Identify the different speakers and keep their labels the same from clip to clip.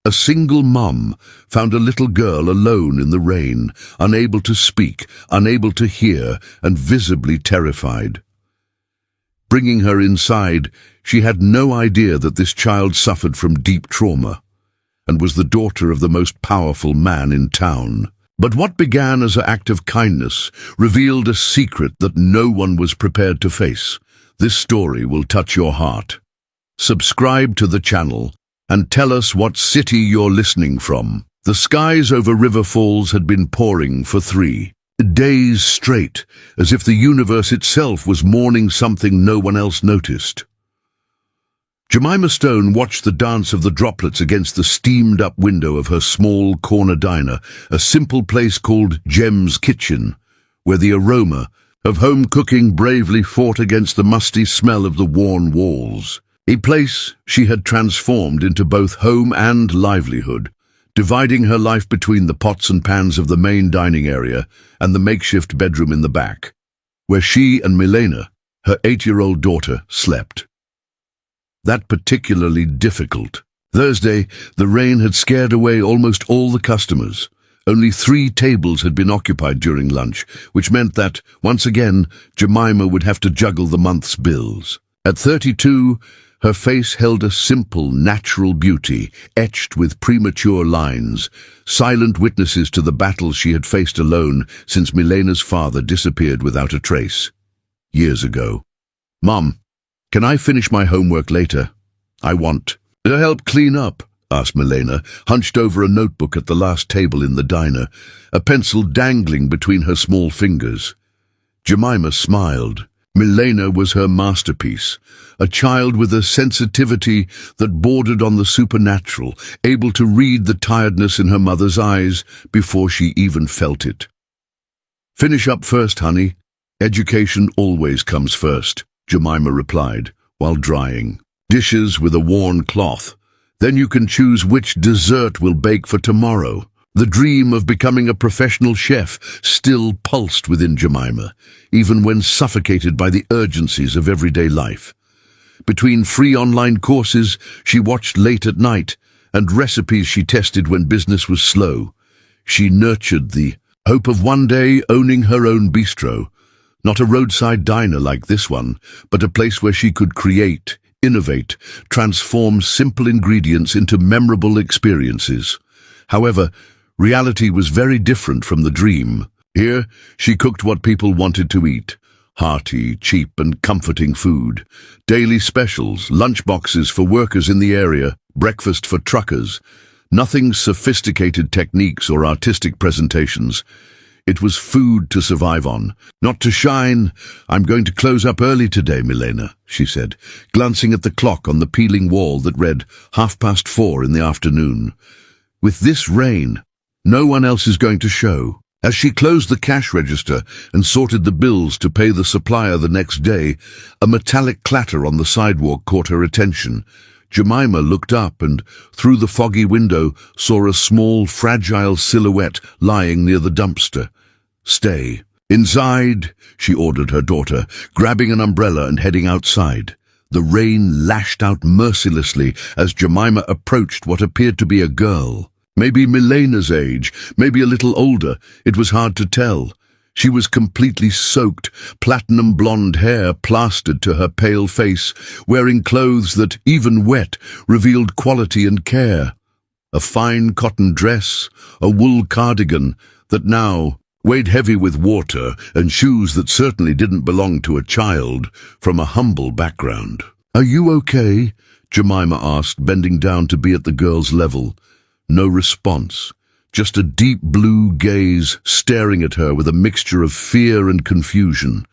Speaker 1: A single mum found a little girl alone in the rain, unable to speak, unable to hear, and visibly terrified. Bringing her inside, she had no idea that this child suffered from deep trauma and was the daughter of the most powerful man in town. But what began as an act of kindness revealed a secret that no one was prepared to face. This story will touch your heart. Subscribe to the channel and tell us what city you're listening from. The skies over River Falls had been pouring for 3 days straight, as if the universe itself was mourning something no one else noticed. Jemima Stone watched the dance of the droplets against the steamed-up window of her small corner diner, a simple place called Jem's Kitchen, where the aroma of home cooking bravely fought against the musty smell of the worn walls. A place she had transformed into both home and livelihood, dividing her life between the pots and pans of the main dining area and the makeshift bedroom in the back, where she and Milena, her 8-year-old daughter, slept. That particularly difficult Thursday, the rain had scared away almost all the customers. Only 3 tables had been occupied during lunch, which meant that, once again, Jemima would have to juggle the month's bills. At 32, her face held a simple, natural beauty, etched with premature lines, silent witnesses to the battles she had faced alone since Milena's father disappeared without a trace. Years ago. "Mom, can I finish my homework later? I want to help clean up," asked Milena, hunched over a notebook at the last table in the diner, a pencil dangling between her small fingers. Jemima smiled. Milena was her masterpiece, a child with a sensitivity that bordered on the supernatural, able to read the tiredness in her mother's eyes before she even felt it. "Finish up first, honey. Education always comes first," Jemima replied, while drying dishes with a worn cloth. "Then you can choose which dessert we'll bake for tomorrow." The dream of becoming a professional chef still pulsed within Jemima, even when suffocated by the urgencies of everyday life. Between free online courses she watched late at night and recipes she tested when business was slow, she nurtured the hope of one day owning her own bistro, not a roadside diner like this one, but a place where she could create, innovate, transform simple ingredients into memorable experiences. However, reality was very different from the dream. Here, she cooked what people wanted to eat. Hearty, cheap and comforting food. Daily specials, lunchboxes for workers in the area, breakfast for truckers. Nothing sophisticated techniques or artistic presentations. It was food to survive on, not to shine. "I'm going to close up early today, Milena," she said, glancing at the clock on the peeling wall that read 4:30 in the afternoon. "With this rain, no one else is going to show." As she closed the cash register and sorted the bills to pay the supplier the next day, a metallic clatter on the sidewalk caught her attention. Jemima looked up and, through the foggy window, saw a small, fragile silhouette lying near the dumpster. "Stay." "Inside," she ordered her daughter, grabbing an umbrella and heading outside. The rain lashed out mercilessly as Jemima approached what appeared to be a girl. Maybe Milena's age, maybe a little older, it was hard to tell. She was completely soaked, platinum blonde hair plastered to her pale face, wearing clothes that, even wet, revealed quality and care. A fine cotton dress, a wool cardigan that now weighed heavy with water, and shoes that certainly didn't belong to a child from a humble background. "Are you okay?" Jemima asked, bending down to be at the girl's level. No response, just a deep blue gaze staring at her with a mixture of fear and confusion.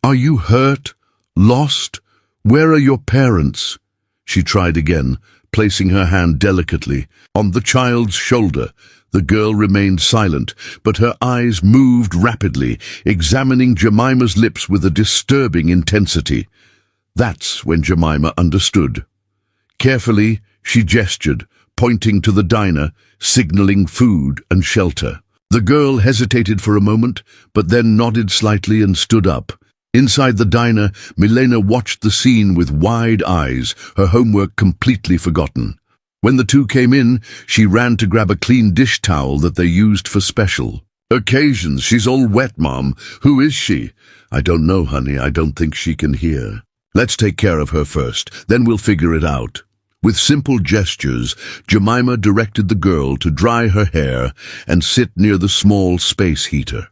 Speaker 1: "Are you hurt? Lost? Where are your parents?" She tried again, placing her hand delicately on the child's shoulder. The girl remained silent, but her eyes moved rapidly, examining Jemima's lips with a disturbing intensity. That's when Jemima understood. Carefully, she gestured, pointing to the diner, signaling food and shelter. The girl hesitated for a moment, but then nodded slightly and stood up. Inside the diner, Milena watched the scene with wide eyes, her homework completely forgotten. When the two came in, she ran to grab a clean dish towel that they used for special occasions. "She's all wet, Mom. Who is she?" "I don't know, honey. I don't think she can hear." "Let's take care of her first, then we'll figure it out." With simple gestures, Jemima directed the girl to dry her hair and sit near the small space heater.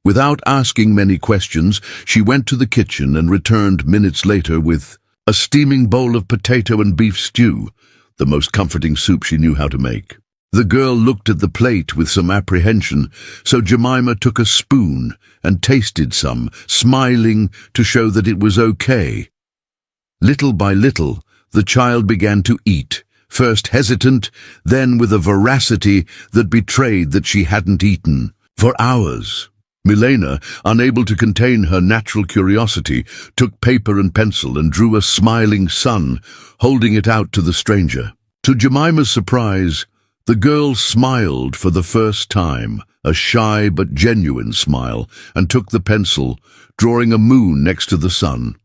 Speaker 1: Without asking many questions, she went to the kitchen and returned minutes later with a steaming bowl of potato and beef stew, the most comforting soup she knew how to make. The girl looked at the plate with some apprehension, so Jemima took a spoon and tasted some, smiling to show that it was okay. Little by little, the child began to eat, first hesitant, then with a voracity that betrayed that she hadn't eaten for hours. Milena, unable to contain her natural curiosity, took paper and pencil and drew a smiling sun, holding it out to the stranger. To Jemima's surprise, the girl smiled for the first time, a shy but genuine smile, and took the pencil, drawing a moon next to the sun.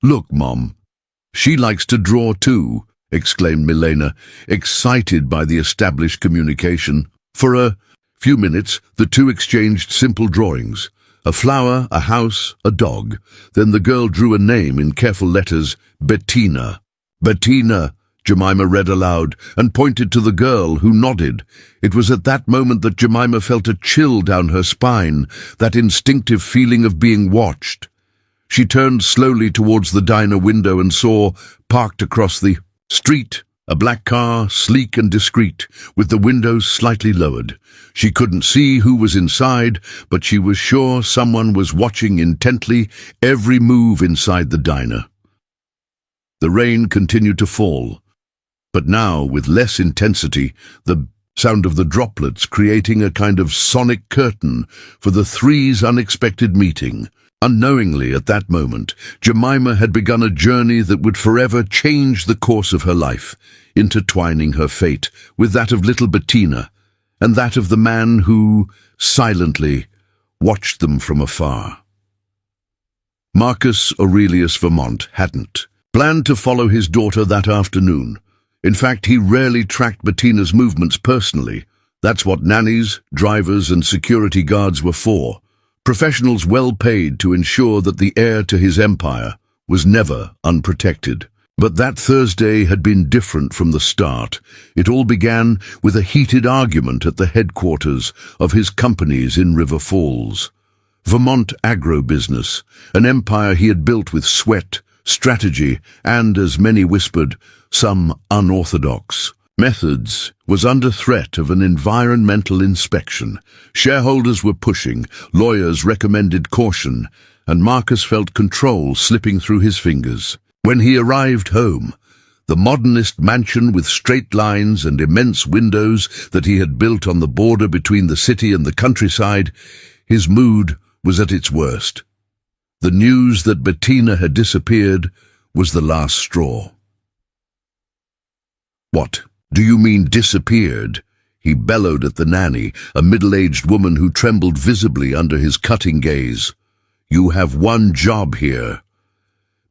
Speaker 1: "Look, Mom, she likes to draw too," exclaimed Milena, excited by the established communication. For a few minutes, the two exchanged simple drawings: a flower, a house, a dog. Then the girl drew a name in careful letters: Bettina. "Bettina," Jemima read aloud, and pointed to the girl, who nodded. It was at that moment that Jemima felt a chill down her spine, that instinctive feeling of being watched. She turned slowly towards the diner window and saw, parked across the street, a black car, sleek and discreet, with the windows slightly lowered. She couldn't see who was inside, but she was sure someone was watching intently every move inside the diner. The rain continued to fall, but now with less intensity, the sound of the droplets creating a kind of sonic curtain for the three's unexpected meeting. Unknowingly, at that moment, Jemima had begun a journey that would forever change the course of her life, intertwining her fate with that of little Bettina, and that of the man who, silently, watched them from afar. Marcus Aurelius Vermont hadn't planned to follow his daughter that afternoon. In fact, he rarely tracked Bettina's movements personally. That's what nannies, drivers, and security guards were for. Professionals well paid to ensure that the heir to his empire was never unprotected. But that Thursday had been different from the start. It all began with a heated argument at the headquarters of his companies in River Falls. Vermont Agro-Business, an empire he had built with sweat, strategy, and, as many whispered, some unorthodox methods, was under threat of an environmental inspection. Shareholders were pushing, lawyers recommended caution, and Marcus felt control slipping through his fingers. When he arrived home, the modernist mansion with straight lines and immense windows that he had built on the border between the city and the countryside, his mood was at its worst. The news that Bettina had disappeared was the last straw. "What? Do you mean disappeared?" he bellowed at the nanny, a middle-aged woman who trembled visibly under his cutting gaze. "You have one job here."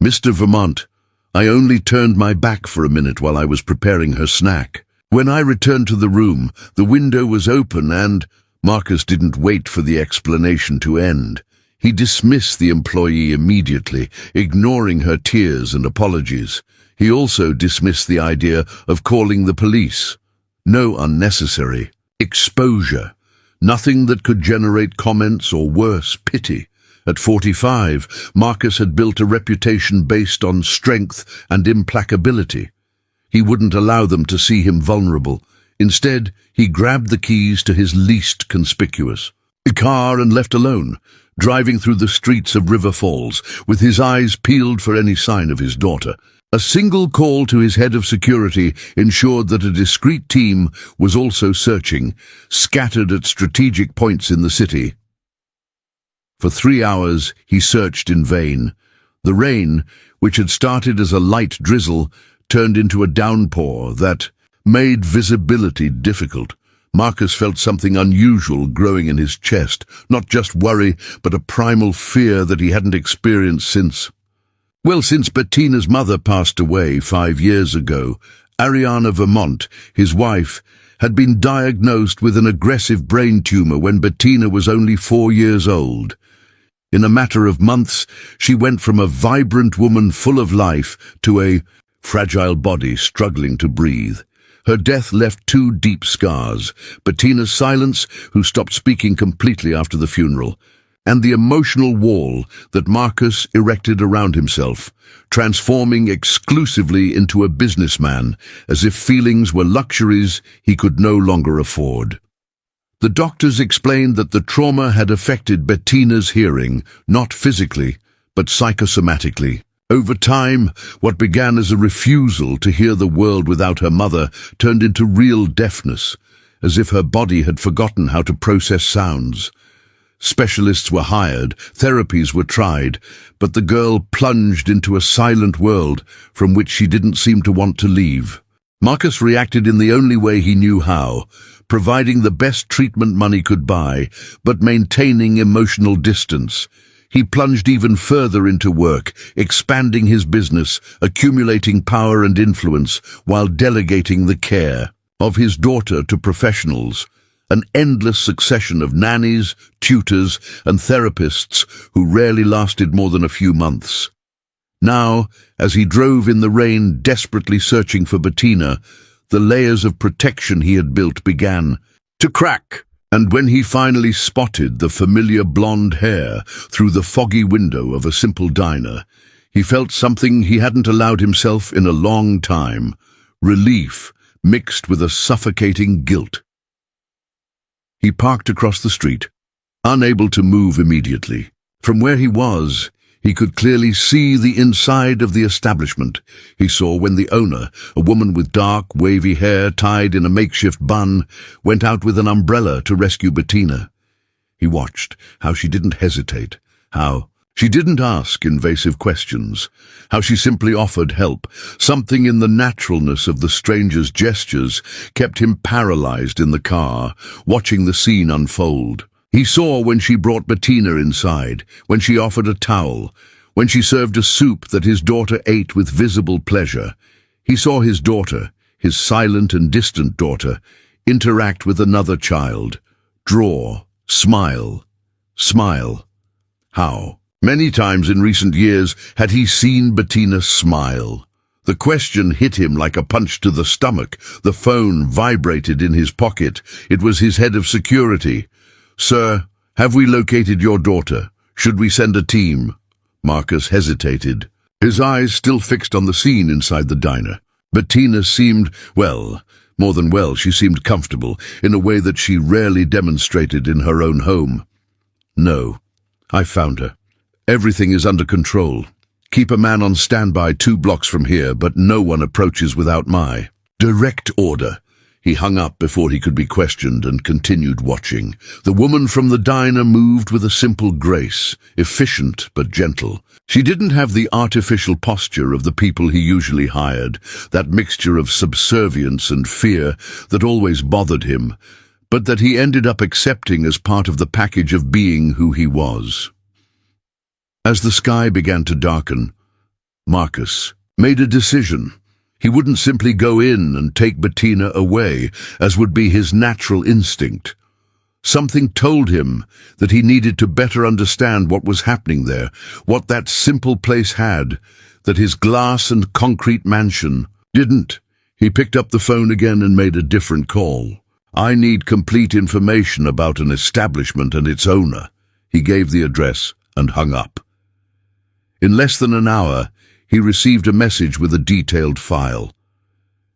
Speaker 1: "Mr. Vermont, I only turned my back for a minute while I was preparing her snack. When I returned to the room, the window was open and—" Marcus didn't wait for the explanation to end. He dismissed the employee immediately, ignoring her tears and apologies. He also dismissed the idea of calling the police. No unnecessary exposure, nothing that could generate comments or worse, pity. At 45, Marcus had built a reputation based on strength and implacability. He wouldn't allow them to see him vulnerable. Instead, he grabbed the keys to his least conspicuous car and left alone, driving through the streets of River Falls, with his eyes peeled for any sign of his daughter. A single call to his head of security ensured that a discreet team was also searching, scattered at strategic points in the city. For 3 hours he searched in vain. The rain, which had started as a light drizzle, turned into a downpour that made visibility difficult. Marcus felt something unusual growing in his chest, not just worry, but a primal fear that he hadn't experienced since Bettina's mother passed away 5 years ago, Ariana Vermont, his wife, had been diagnosed with an aggressive brain tumor when Bettina was only 4 years old. In a matter of months, she went from a vibrant woman full of life to a fragile body struggling to breathe. Her death left 2 deep scars: Bettina's silence, who stopped speaking completely after the funeral, and the emotional wall that Marcus erected around himself, transforming exclusively into a businessman, as if feelings were luxuries he could no longer afford. The doctors explained that the trauma had affected Bettina's hearing, not physically, but psychosomatically. Over time, what began as a refusal to hear the world without her mother turned into real deafness, as if her body had forgotten how to process sounds. Specialists were hired, therapies were tried, but the girl plunged into a silent world from which she didn't seem to want to leave. Marcus reacted in the only way he knew how, providing the best treatment money could buy, but maintaining emotional distance. He plunged even further into work, expanding his business, accumulating power and influence, while delegating the care of his daughter to professionals. An endless succession of nannies, tutors, and therapists who rarely lasted more than a few months. Now, as he drove in the rain, desperately searching for Bettina, the layers of protection he had built began to crack, and when he finally spotted the familiar blonde hair through the foggy window of a simple diner, he felt something he hadn't allowed himself in a long time: relief mixed with a suffocating guilt. He parked across the street, unable to move immediately. From where he was, he could clearly see the inside of the establishment. He saw when the owner, a woman with dark, wavy hair tied in a makeshift bun, went out with an umbrella to rescue Bettina. He watched how she didn't hesitate, how she didn't ask invasive questions, how she simply offered help. Something in the naturalness of the stranger's gestures kept him paralyzed in the car, watching the scene unfold. He saw when she brought Bettina inside, when she offered a towel, when she served a soup that his daughter ate with visible pleasure. He saw his daughter, his silent and distant daughter, interact with another child, draw, smile, smile. How many times in recent years had he seen Bettina smile? The question hit him like a punch to the stomach. The phone vibrated in his pocket. It was his head of security. "Sir, have we located your daughter? Should we send a team?" Marcus hesitated, his eyes still fixed on the scene inside the diner. Bettina seemed, well, more than well, she seemed comfortable, in a way that she rarely demonstrated in her own home. "No, I found her. Everything is under control. Keep a man on standby 2 blocks from here, but no one approaches without my direct order." He hung up before he could be questioned and continued watching. The woman from the diner moved with a simple grace, efficient but gentle. She didn't have the artificial posture of the people he usually hired, that mixture of subservience and fear that always bothered him, but that he ended up accepting as part of the package of being who he was. As the sky began to darken, Marcus made a decision. He wouldn't simply go in and take Bettina away, as would be his natural instinct. Something told him that he needed to better understand what was happening there, what that simple place had, that his glass and concrete mansion didn't. He picked up the phone again and made a different call. "I need complete information about an establishment and its owner." He gave the address and hung up. In less than an hour, he received a message with a detailed file.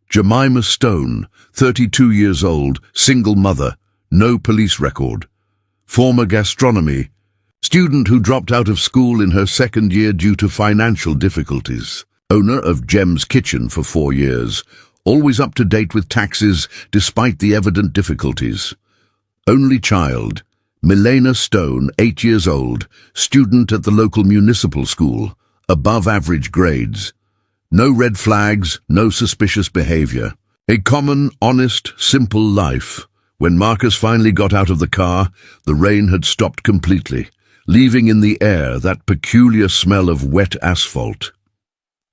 Speaker 1: Jemima Stone, 32 years old, single mother, no police record. Former gastronomy, student who dropped out of school in her 2nd year due to financial difficulties. Owner of Jem's Kitchen for 4 years, always up to date with taxes despite the evident difficulties. Only child, Millionaire'S Stone, 8 years old, student at the local municipal school, above average grades. No red flags, no suspicious behavior. A common, honest, simple life. When Marcus finally got out of the car, the rain had stopped completely, leaving in the air that peculiar smell of wet asphalt.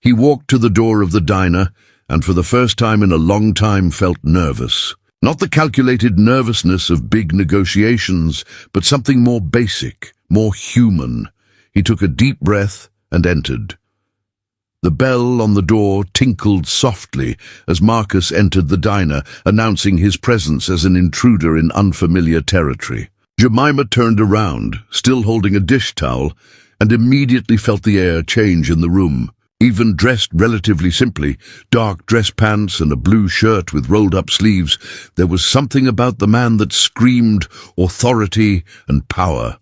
Speaker 1: He walked to the door of the diner and for the first time in a long time felt nervous. Not the calculated nervousness of big negotiations, but something more basic, more human. He took a deep breath and entered. The bell on the door tinkled softly as Marcus entered the diner, announcing his presence as an intruder in unfamiliar territory. Jemima turned around, still holding a dish towel, and immediately felt the air change in the room. Even dressed relatively simply, dark dress pants and a blue shirt with rolled-up sleeves, there was something about the man that screamed authority and power.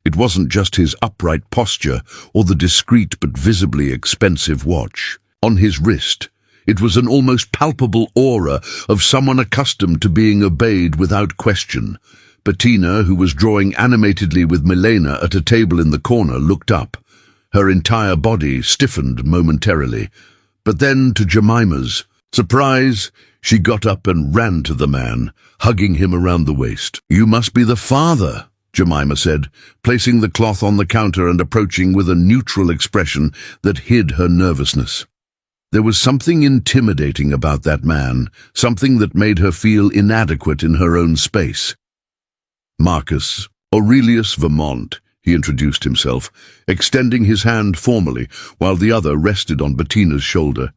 Speaker 1: It wasn't just his upright posture or the discreet but visibly expensive watch on his wrist. It was an almost palpable aura of someone accustomed to being obeyed without question. Bettina, who was drawing animatedly with Milena at a table in the corner, looked up. Her entire body stiffened momentarily. But then, to Jemima's surprise, she got up and ran to the man, hugging him around the waist. "You must be the father," Jemima said, placing the cloth on the counter and approaching with a neutral expression that hid her nervousness. There was something intimidating about that man, something that made her feel inadequate in her own space. "Marcus Aurelius Vermont," he introduced himself, extending his hand formally while the other rested on Bettina's shoulder.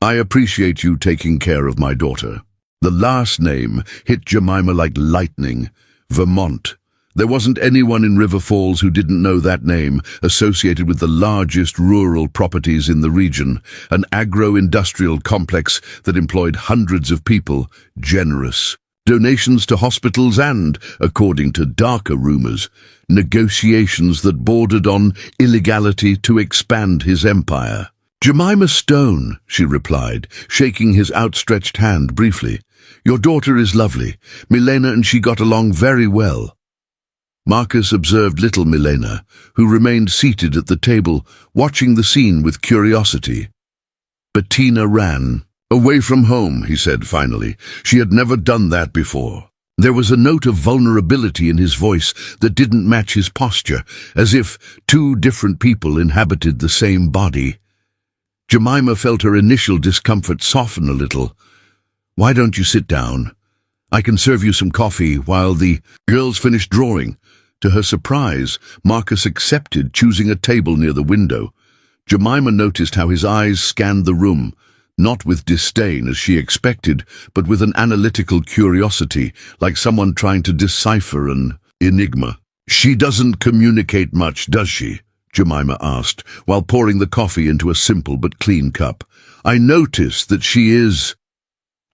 Speaker 1: "I appreciate you taking care of my daughter." The last name hit Jemima like lightning. Vermont. There wasn't anyone in River Falls who didn't know that name, associated with the largest rural properties in the region, an agro-industrial complex that employed hundreds of people, generous. Donations to hospitals and, according to darker rumors, negotiations that bordered on illegality to expand his empire. "Jemima Stone," she replied, shaking his outstretched hand briefly. "Your daughter is lovely. Milena and she got along very well." Marcus observed little Milena, who remained seated at the table, watching the scene with curiosity. Bettina ran. "Away from home," he said finally. She had never done that before. There was a note of vulnerability in his voice that didn't match his posture, as if two different people inhabited the same body. Jemima felt her initial discomfort soften a little. "Why don't you sit down? I can serve you some coffee while the girls finish drawing." To her surprise, Marcus accepted, choosing a table near the window. Jemima noticed how his eyes scanned the room, not with disdain as she expected, but with an analytical curiosity, like someone trying to decipher an enigma. "She doesn't communicate much, does she?" Jemima asked, while pouring the coffee into a simple but clean cup. "I notice that she is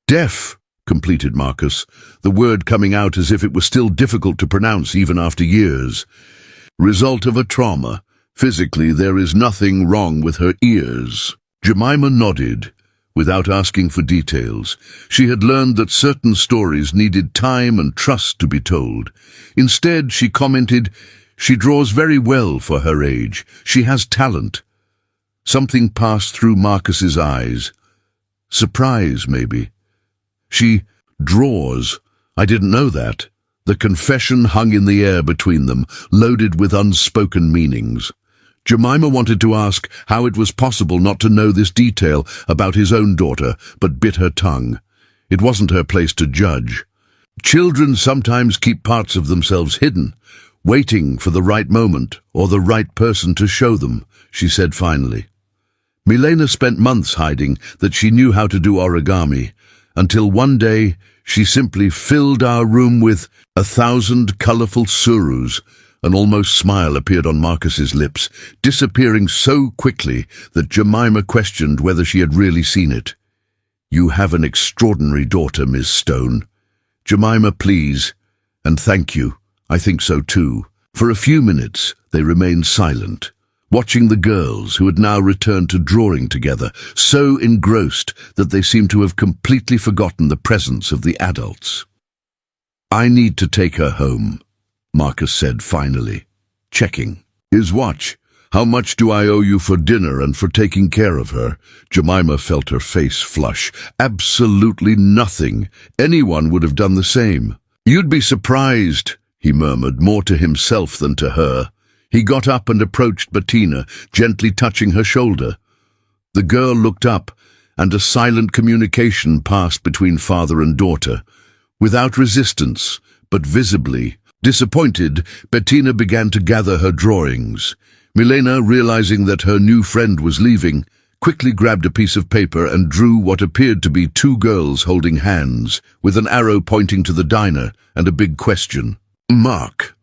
Speaker 1: deaf," completed Marcus, the word coming out as if it was still difficult to pronounce even after years. "Result of a trauma. Physically, there is nothing wrong with her ears." Jemima nodded, without asking for details. She had learned that certain stories needed time and trust to be told. Instead, she commented, "She draws very well for her age. She has talent." Something passed through Marcus's eyes. Surprise, maybe. "She draws. I didn't know that." The confession hung in the air between them, loaded with unspoken meanings. Jemima wanted to ask how it was possible not to know this detail about his own daughter, but bit her tongue. It wasn't her place to judge. Children sometimes keep parts of themselves hidden, waiting for the right moment or the right person to show them, she said finally. Milena spent months hiding that she knew how to do origami, until one day she simply filled our room with 1,000 colorful surus. An almost smile appeared on Marcus's lips, disappearing so quickly that Jemima questioned whether she had really seen it. "You have an extraordinary daughter, Miss Stone." "Jemima, please, and thank you. I think so too." For a few minutes they remained silent, watching the girls, who had now returned to drawing together, so engrossed that they seemed to have completely forgotten the presence of the adults. "I need to take her home," Marcus said finally, checking his watch. "How much do I owe you for dinner and for taking care of her?" Jemima felt her face flush. "Absolutely nothing. Anyone would have done the same." "You'd be surprised," he murmured, more to himself than to her. He got up and approached Bettina, gently touching her shoulder. The girl looked up, and a silent communication passed between father and daughter. Without resistance, but visibly disappointed, Bettina began to gather her drawings. Milena, realizing that her new friend was leaving, quickly grabbed a piece of paper and drew what appeared to be two girls holding hands, with an arrow pointing to the diner and a big question. "Mark."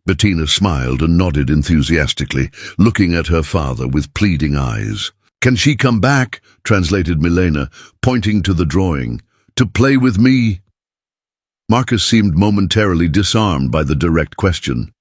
Speaker 1: Bettina smiled and nodded enthusiastically, looking at her father with pleading eyes. "Can she come back?" translated Milena, pointing to the drawing. "To play with me?" Marcus seemed momentarily disarmed by the direct question.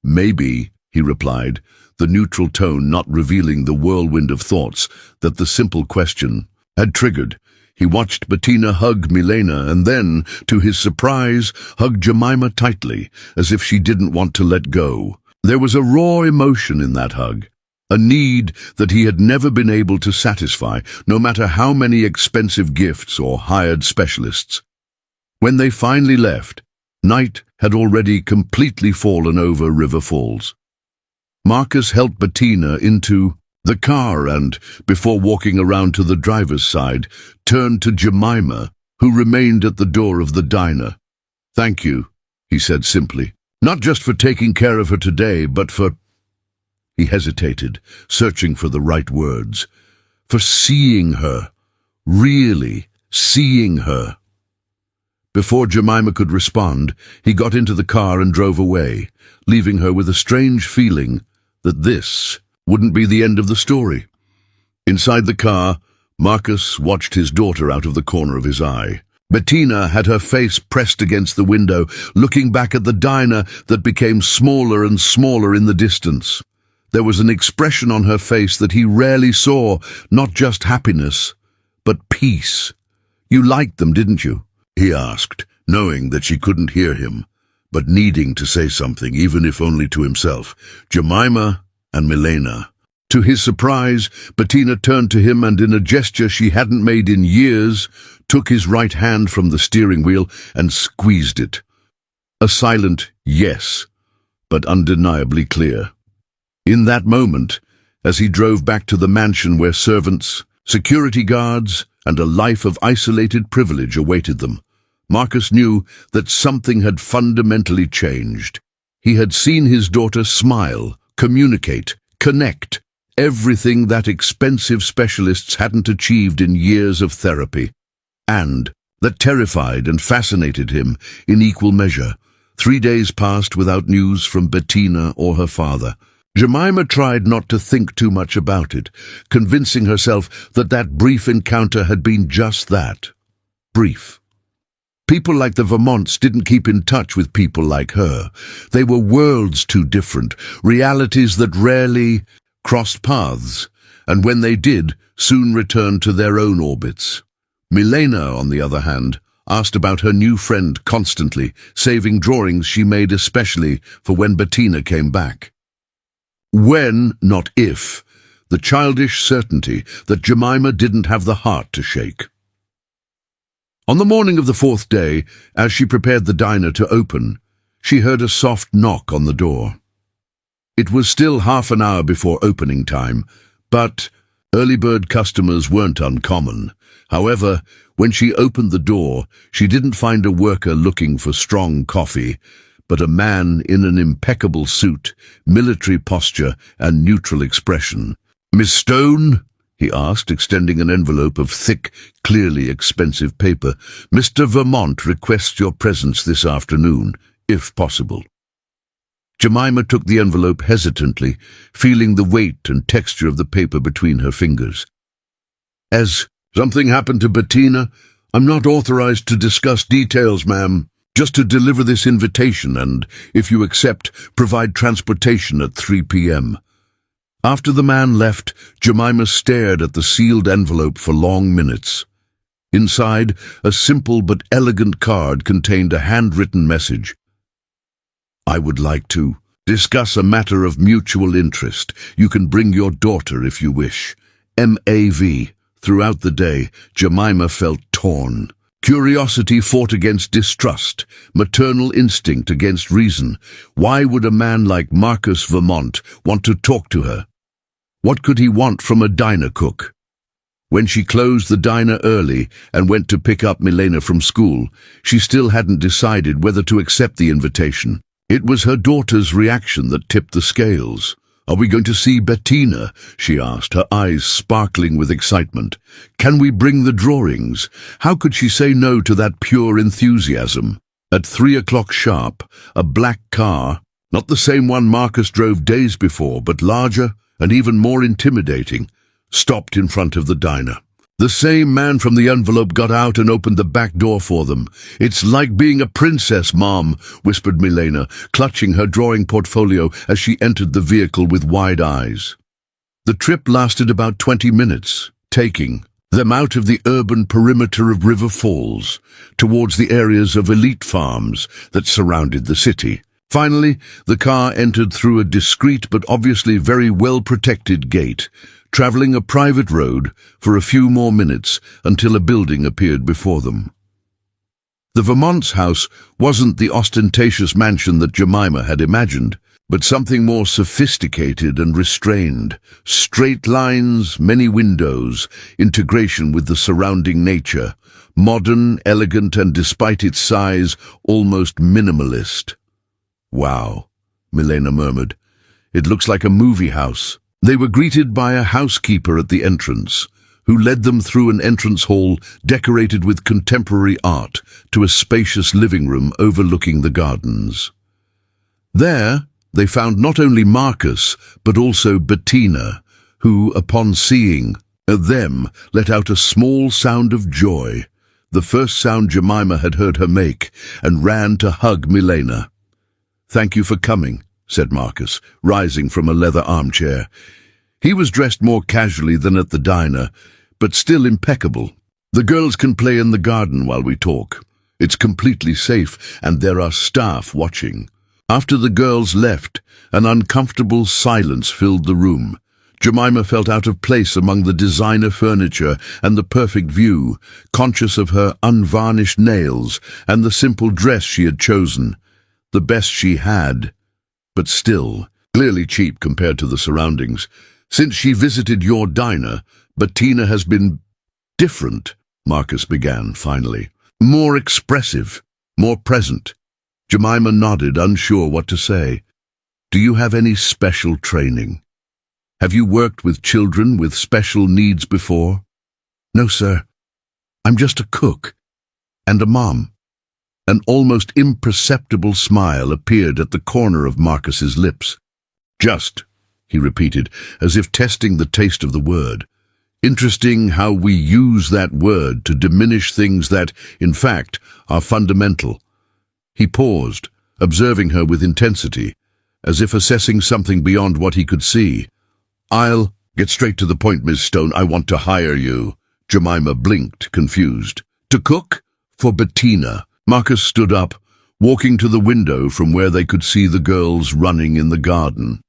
Speaker 1: "Maybe," he replied, the neutral tone not revealing the whirlwind of thoughts that the simple question had triggered. He watched Bettina hug Milena and then, to his surprise, hug Jemima tightly, as if she didn't want to let go. There was a raw emotion in that hug, a need that he had never been able to satisfy, no matter how many expensive gifts or hired specialists. When they finally left, night had already completely fallen over River Falls. Marcus helped Bettina into the car and, before walking around to the driver's side, turned to Jemima, who remained at the door of the diner. "Thank you," he said simply. "Not just for taking care of her today, but for—" He hesitated, searching for the right words. "For seeing her. Really seeing her." Before Jemima could respond, he got into the car and drove away, leaving her with a strange feeling that this wouldn't be the end of the story. Inside the car, Marcus watched his daughter out of the corner of his eye. Bettina had her face pressed against the window, looking back at the diner that became smaller and smaller in the distance. There was an expression on her face that he rarely saw, not just happiness, but peace. "You liked them, didn't you?" he asked, knowing that she couldn't hear him, but needing to say something, even if only to himself. Jemima and Milena. To his surprise, Bettina turned to him and, in a gesture she hadn't made in years, took his right hand from the steering wheel and squeezed it. A silent yes, but undeniably clear. In that moment, as he drove back to the mansion where servants, security guards, and a life of isolated privilege awaited them, Marcus knew that something had fundamentally changed. He had seen his daughter smile, communicate, connect, everything that expensive specialists hadn't achieved in years of therapy, and that terrified and fascinated him in equal measure. 3 days passed without news from Bettina or her father. Jemima tried not to think too much about it, convincing herself that that brief encounter had been just that, brief. People like the Vermonts didn't keep in touch with people like her. They were worlds too different, realities that rarely crossed paths, and when they did, soon returned to their own orbits. Milena, on the other hand, asked about her new friend constantly, saving drawings she made especially for when Bettina came back. When, not if, the childish certainty that Jemima didn't have the heart to shake. On the morning of the 4th day, as she prepared the diner to open, she heard a soft knock on the door. It was still half an hour before opening time, but early bird customers weren't uncommon. However, when she opened the door, she didn't find a worker looking for strong coffee, but a man in an impeccable suit, military posture, and neutral expression. "Miss Stone?" he asked, extending an envelope of thick, clearly expensive paper. "Mr. Vermont requests your presence this afternoon, if possible." Jemima took the envelope hesitantly, feeling the weight and texture of the paper between her fingers. "Has something happened to Bettina? I'm not authorized to discuss details, ma'am. Just to deliver this invitation and, if you accept, provide transportation at 3 p.m. After the man left, Jemima stared at the sealed envelope for long minutes. Inside, a simple but elegant card contained a handwritten message. "I would like to discuss a matter of mutual interest. You can bring your daughter if you wish. M.A.V." Throughout the day, Jemima felt torn. Curiosity fought against distrust, maternal instinct against reason. Why would a man like Marcus Vermont want to talk to her? What could he want from a diner cook? When she closed the diner early and went to pick up Milena from school, she still hadn't decided whether to accept the invitation. It was her daughter's reaction that tipped the scales. "Are we going to see Bettina?" she asked, her eyes sparkling with excitement. "Can we bring the drawings?" How could she say no to that pure enthusiasm? At 3 o'clock sharp, a black car, not the same one Marcus drove days before, but larger and even more intimidating, stopped in front of the diner. The same man from the envelope got out and opened the back door for them. "It's like being a princess, Mom," whispered Milena, clutching her drawing portfolio as she entered the vehicle with wide eyes. The trip lasted about 20 minutes, taking them out of the urban perimeter of River Falls, towards the areas of elite farms that surrounded the city. Finally, the car entered through a discreet but obviously very well-protected gate, traveling a private road for a few more minutes until a building appeared before them. The Vermont's house wasn't the ostentatious mansion that Jemima had imagined, but something more sophisticated and restrained. Straight lines, many windows, integration with the surrounding nature. Modern, elegant, and despite its size, almost minimalist. "Wow," Milena murmured. "It looks like a movie house." They were greeted by a housekeeper at the entrance, who led them through an entrance hall decorated with contemporary art to a spacious living room overlooking the gardens. There, they found not only Marcus, but also Bettina, who, upon seeing them, let out a small sound of joy, the first sound Jemima had heard her make, and ran to hug Milena. "Thank you for coming," said Marcus, rising from a leather armchair. He was dressed more casually than at the diner, but still impeccable. "The girls can play in the garden while we talk. It's completely safe, and there are staff watching." After the girls left, an uncomfortable silence filled the room. Jemima felt out of place among the designer furniture and the perfect view, conscious of her unvarnished nails and the simple dress she had chosen, the best she had, but still, clearly cheap compared to the surroundings. "Since she visited your diner, Bettina has been different," Marcus began finally. "More expressive, more present." Jemima nodded, unsure what to say. "Do you have any special training? Have you worked with children with special needs before?" "No, sir. I'm just a cook and a mom." An almost imperceptible smile appeared at the corner of Marcus's lips. "Just," he repeated, as if testing the taste of the word. "Interesting how we use that word to diminish things that, in fact, are fundamental." He paused, observing her with intensity, as if assessing something beyond what he could see. "I'll get straight to the point, Miss Stone. I want to hire you." Jemima blinked, confused. "To cook? For Bettina." Marcus stood up, walking to the window from where they could see the girls running in the garden.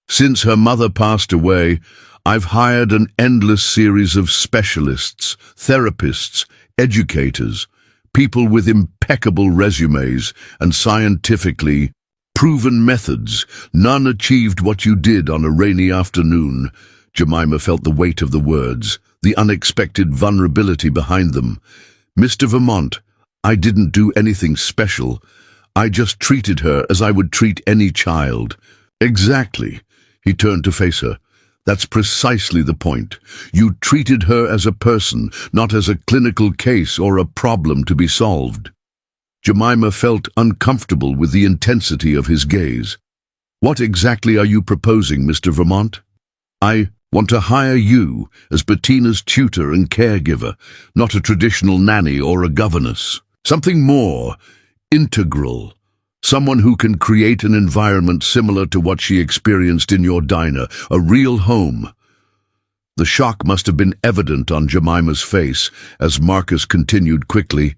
Speaker 1: "Since her mother passed away, I've hired an endless series of specialists, therapists, educators, people with impeccable resumes and scientifically proven methods. None achieved what you did on a rainy afternoon." Jemima felt the weight of the words, the unexpected vulnerability behind them. "Mr. Vermont, I didn't do anything special. I just treated her as I would treat any child." "Exactly." He turned to face her. "That's precisely the point. You treated her as a person, not as a clinical case or a problem to be solved." Jemima felt uncomfortable with the intensity of his gaze. "What exactly are you proposing, Mr. Vermont?" "I want to hire you as Bettina's tutor and caregiver, not a traditional nanny or a governess. Something more integral. Someone who can create an environment similar to what she experienced in your diner, a real home." The shock must have been evident on Jemima's face as Marcus continued quickly.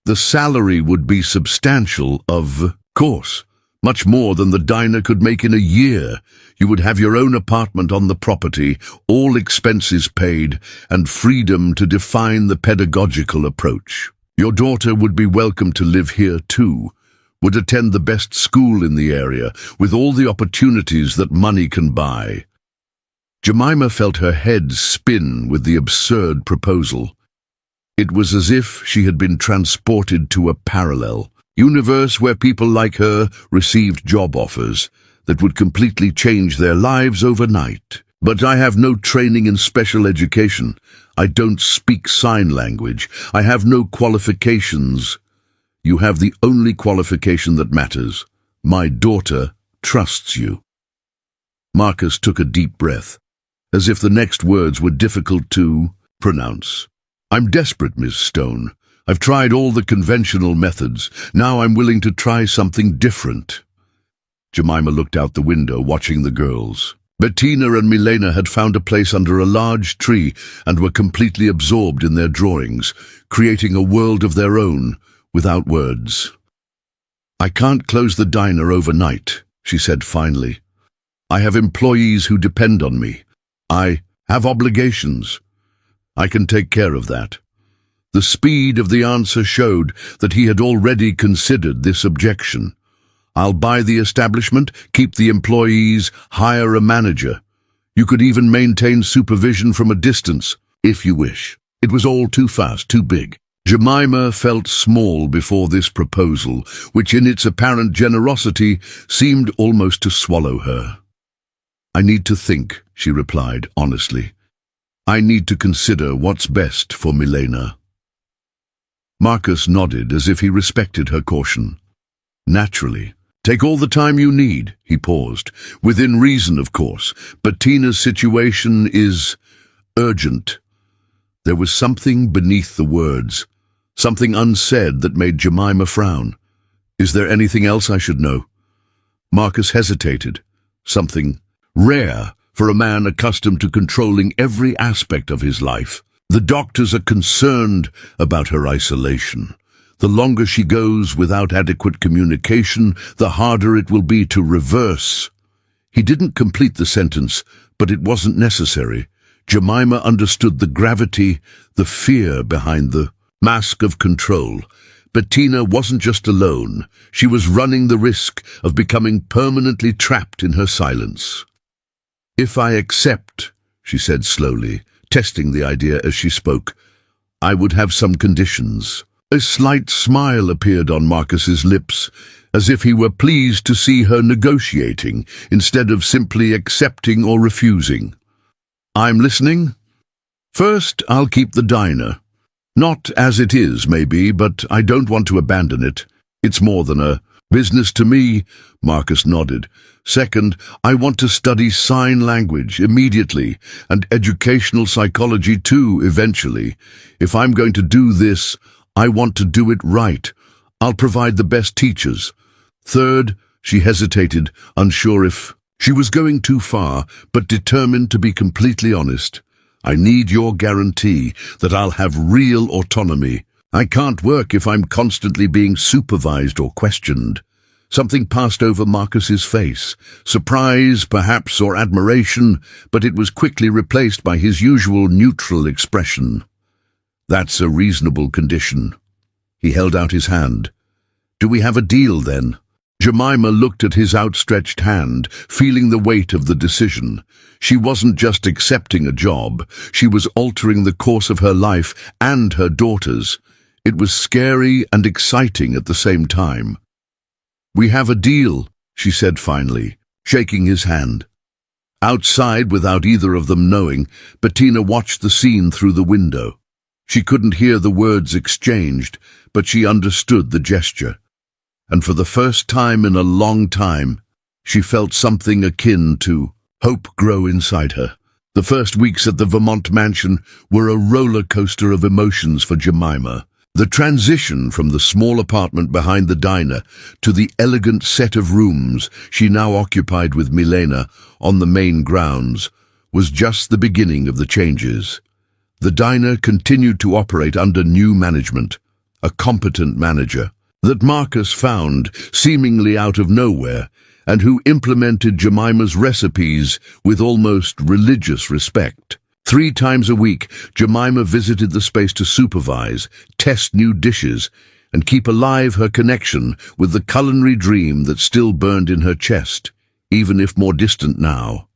Speaker 1: "The salary would be substantial, of course. Much more than the diner could make in a year. You would have your own apartment on the property, all expenses paid, and freedom to define the pedagogical approach. Your daughter would be welcome to live here too, would attend the best school in the area, with all the opportunities that money can buy." Jemima felt her head spin with the absurd proposal. It was as if she had been transported to a parallel universe where people like her received job offers that would completely change their lives overnight. But I have no training in special education. I don't speak sign language. I have no qualifications. You have the only qualification that matters. My daughter trusts you. Marcus took a deep breath, as if the next words were difficult to pronounce. I'm desperate, Miss Stone. I've tried all the conventional methods. Now I'm willing to try something different. Jemima looked out the window, watching the girls. Bettina and Milena had found a place under a large tree and were completely absorbed in their drawings, creating a world of their own, without words. I can't close the diner overnight, she said finally. I have employees who depend on me. I have obligations. I can take care of that. The speed of the answer showed that he had already considered this objection. I'll buy the establishment, keep the employees, hire a manager. You could even maintain supervision from a distance, if you wish. It was all too fast, too big. Jemima felt small before this proposal, which in its apparent generosity seemed almost to swallow her. I need to think, she replied honestly. I need to consider what's best for Milena. Marcus nodded as if he respected her caution. Naturally. Take all the time you need, he paused. Within reason, of course. Bettina's situation is urgent. There was something beneath the words, something unsaid that made Jemima frown. Is there anything else I should know? Marcus hesitated. Something rare for a man accustomed to controlling every aspect of his life. The doctors are concerned about her isolation. The longer she goes without adequate communication, the harder it will be to reverse. He didn't complete the sentence, but it wasn't necessary. Jemima understood the gravity, the fear behind the mask of control. Bettina wasn't just alone. She was running the risk of becoming permanently trapped in her silence. If I accept, she said slowly, testing the idea as she spoke, I would have some conditions. A slight smile appeared on Marcus's lips, as if he were pleased to see her negotiating instead of simply accepting or refusing. I'm listening. First, I'll keep the diner. Not as it is, maybe, but I don't want to abandon it. It's more than a business to me, Marcus nodded. Second, I want to study sign language immediately, and educational psychology too, eventually. If I'm going to do this, I want to do it right. I'll provide the best teachers. Third, she hesitated, unsure if she was going too far, but determined to be completely honest. I need your guarantee that I'll have real autonomy. I can't work if I'm constantly being supervised or questioned. Something passed over Marcus's face. Surprise, perhaps, or admiration, but it was quickly replaced by his usual neutral expression. That's a reasonable condition. He held out his hand. Do we have a deal, then? Jemima looked at his outstretched hand, feeling the weight of the decision. She wasn't just accepting a job, she was altering the course of her life and her daughter's. It was scary and exciting at the same time. We have a deal, she said finally, shaking his hand. Outside, without either of them knowing, Bettina watched the scene through the window. She couldn't hear the words exchanged, but she understood the gesture. And for the first time in a long time, she felt something akin to hope grow inside her. The first weeks at the Vermont mansion were a roller coaster of emotions for Jemima. The transition from the small apartment behind the diner to the elegant set of rooms she now occupied with Milena on the main grounds was just the beginning of the changes. The diner continued to operate under new management, a competent manager that Marcus found seemingly out of nowhere and who implemented Jemima's recipes with almost religious respect. 3 times a week, Jemima visited the space to supervise, test new dishes, and keep alive her connection with the culinary dream that still burned in her chest, even if more distant now.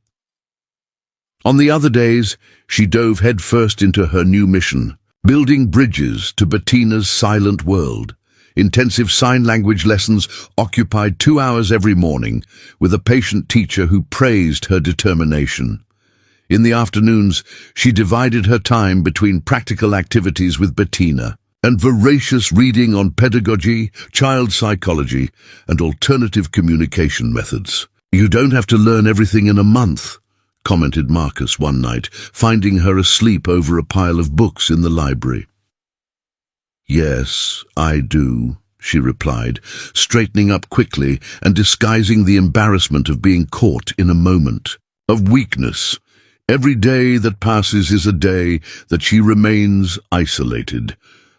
Speaker 1: On the other days, she dove headfirst into her new mission, building bridges to Bettina's silent world. Intensive sign language lessons occupied 2 hours every morning, with a patient teacher who praised her determination. In the afternoons, she divided her time between practical activities with Bettina and voracious reading on pedagogy, child psychology, and alternative communication methods. "You don't have to learn everything in a month," commented Marcus one night, finding her asleep over a pile of books in the library. "Yes, I do," she replied, straightening up quickly and disguising the embarrassment of being caught in a moment of weakness. Every day that passes is a day that she remains isolated.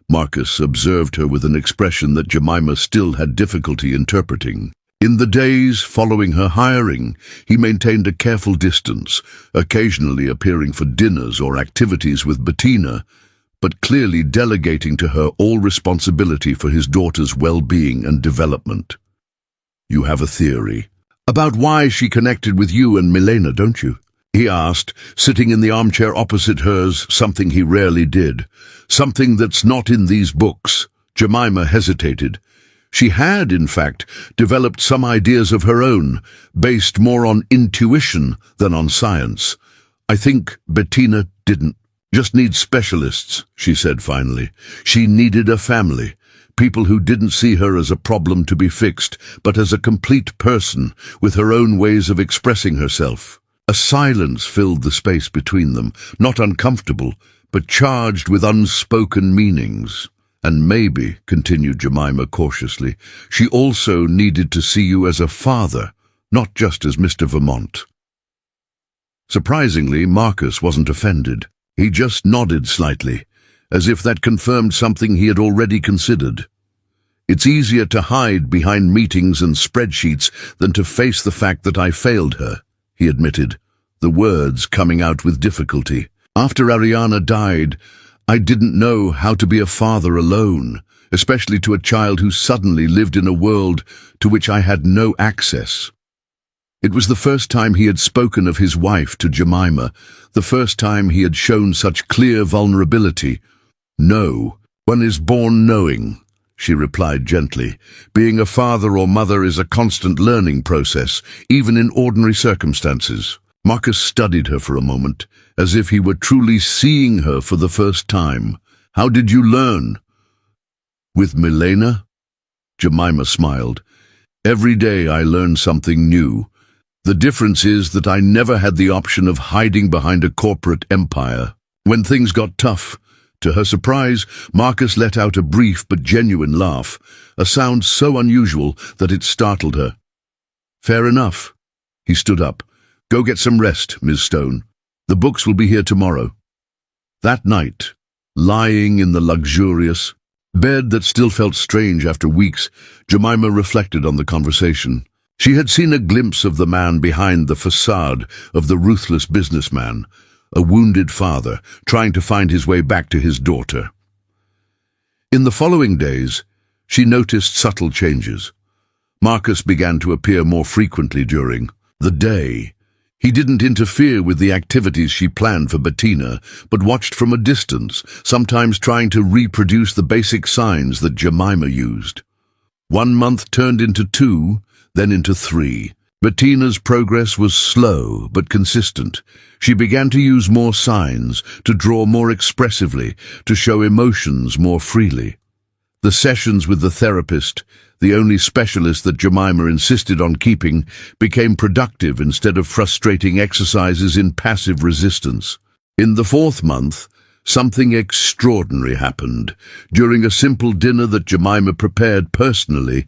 Speaker 1: Marcus observed her with an expression that Jemima still had difficulty interpreting. In the days following her hiring, he maintained a careful distance, occasionally appearing for dinners or activities with Bettina, but clearly delegating to her all responsibility for his daughter's well-being and development. "You have a theory about why she connected with you and Milena, don't you?" he asked, sitting in the armchair opposite hers, something he rarely did. "Something that's not in these books." Jemima hesitated. She had, in fact, developed some ideas of her own, based more on intuition than on science. "I think Bettina didn't just need specialists," she said finally. "She needed a family, people who didn't see her as a problem to be fixed, but as a complete person with her own ways of expressing herself." A silence filled the space between them, not uncomfortable, but charged with unspoken meanings. "And maybe," continued Jemima cautiously, "she also needed to see you as a father, not just as Mr. Vermont." Surprisingly, Marcus wasn't offended. He just nodded slightly, as if that confirmed something he had already considered. "It's easier to hide behind meetings and spreadsheets than to face the fact that I failed her," he admitted, the words coming out with difficulty. "After Ariana died, I didn't know how to be a father alone, especially to a child who suddenly lived in a world to which I had no access." It was the first time he had spoken of his wife to Jemima, the first time he had shown such clear vulnerability. "No, one is born knowing," she replied gently. "Being a father or mother is a constant learning process, even in ordinary circumstances." Marcus studied her for a moment, as if he were truly seeing her for the first time. "How did you learn?" "With Milena?" Jemima smiled. "Every day I learn something new. The difference is that I never had the option of hiding behind a corporate empire. When things got tough," to her surprise, Marcus let out a brief but genuine laugh, a sound so unusual that it startled her. "Fair enough." He stood up. "Go get some rest, Ms. Stone. The books will be here tomorrow." That night, lying in the luxurious bed that still felt strange after weeks, Jemima reflected on the conversation. She had seen a glimpse of the man behind the facade of the ruthless businessman, a wounded father trying to find his way back to his daughter. In the following days, she noticed subtle changes. Marcus began to appear more frequently during the day. He didn't interfere with the activities she planned for Bettina, but watched from a distance, sometimes trying to reproduce the basic signs that Jemima used. 1 month turned into 2, then into 3. Bettina's progress was slow but consistent. She began to use more signs, to draw more expressively, to show emotions more freely. The sessions with the therapist, the only specialist that Jemima insisted on keeping, became productive instead of frustrating exercises in passive resistance. In the 4th month, something extraordinary happened. During a simple dinner that Jemima prepared personally,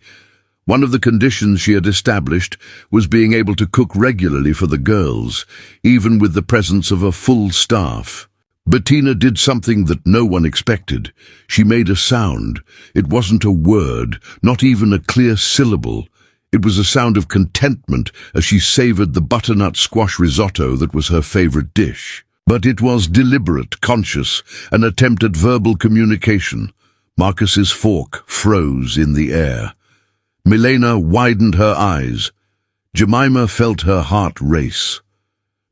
Speaker 1: one of the conditions she had established was being able to cook regularly for the girls, even with the presence of a full staff. Bettina did something that no one expected. She made a sound. It wasn't a word, not even a clear syllable. It was a sound of contentment as she savored the butternut squash risotto that was her favorite dish. But it was deliberate, conscious, an attempt at verbal communication. Marcus's fork froze in the air. Milena widened her eyes. Jemima felt her heart race.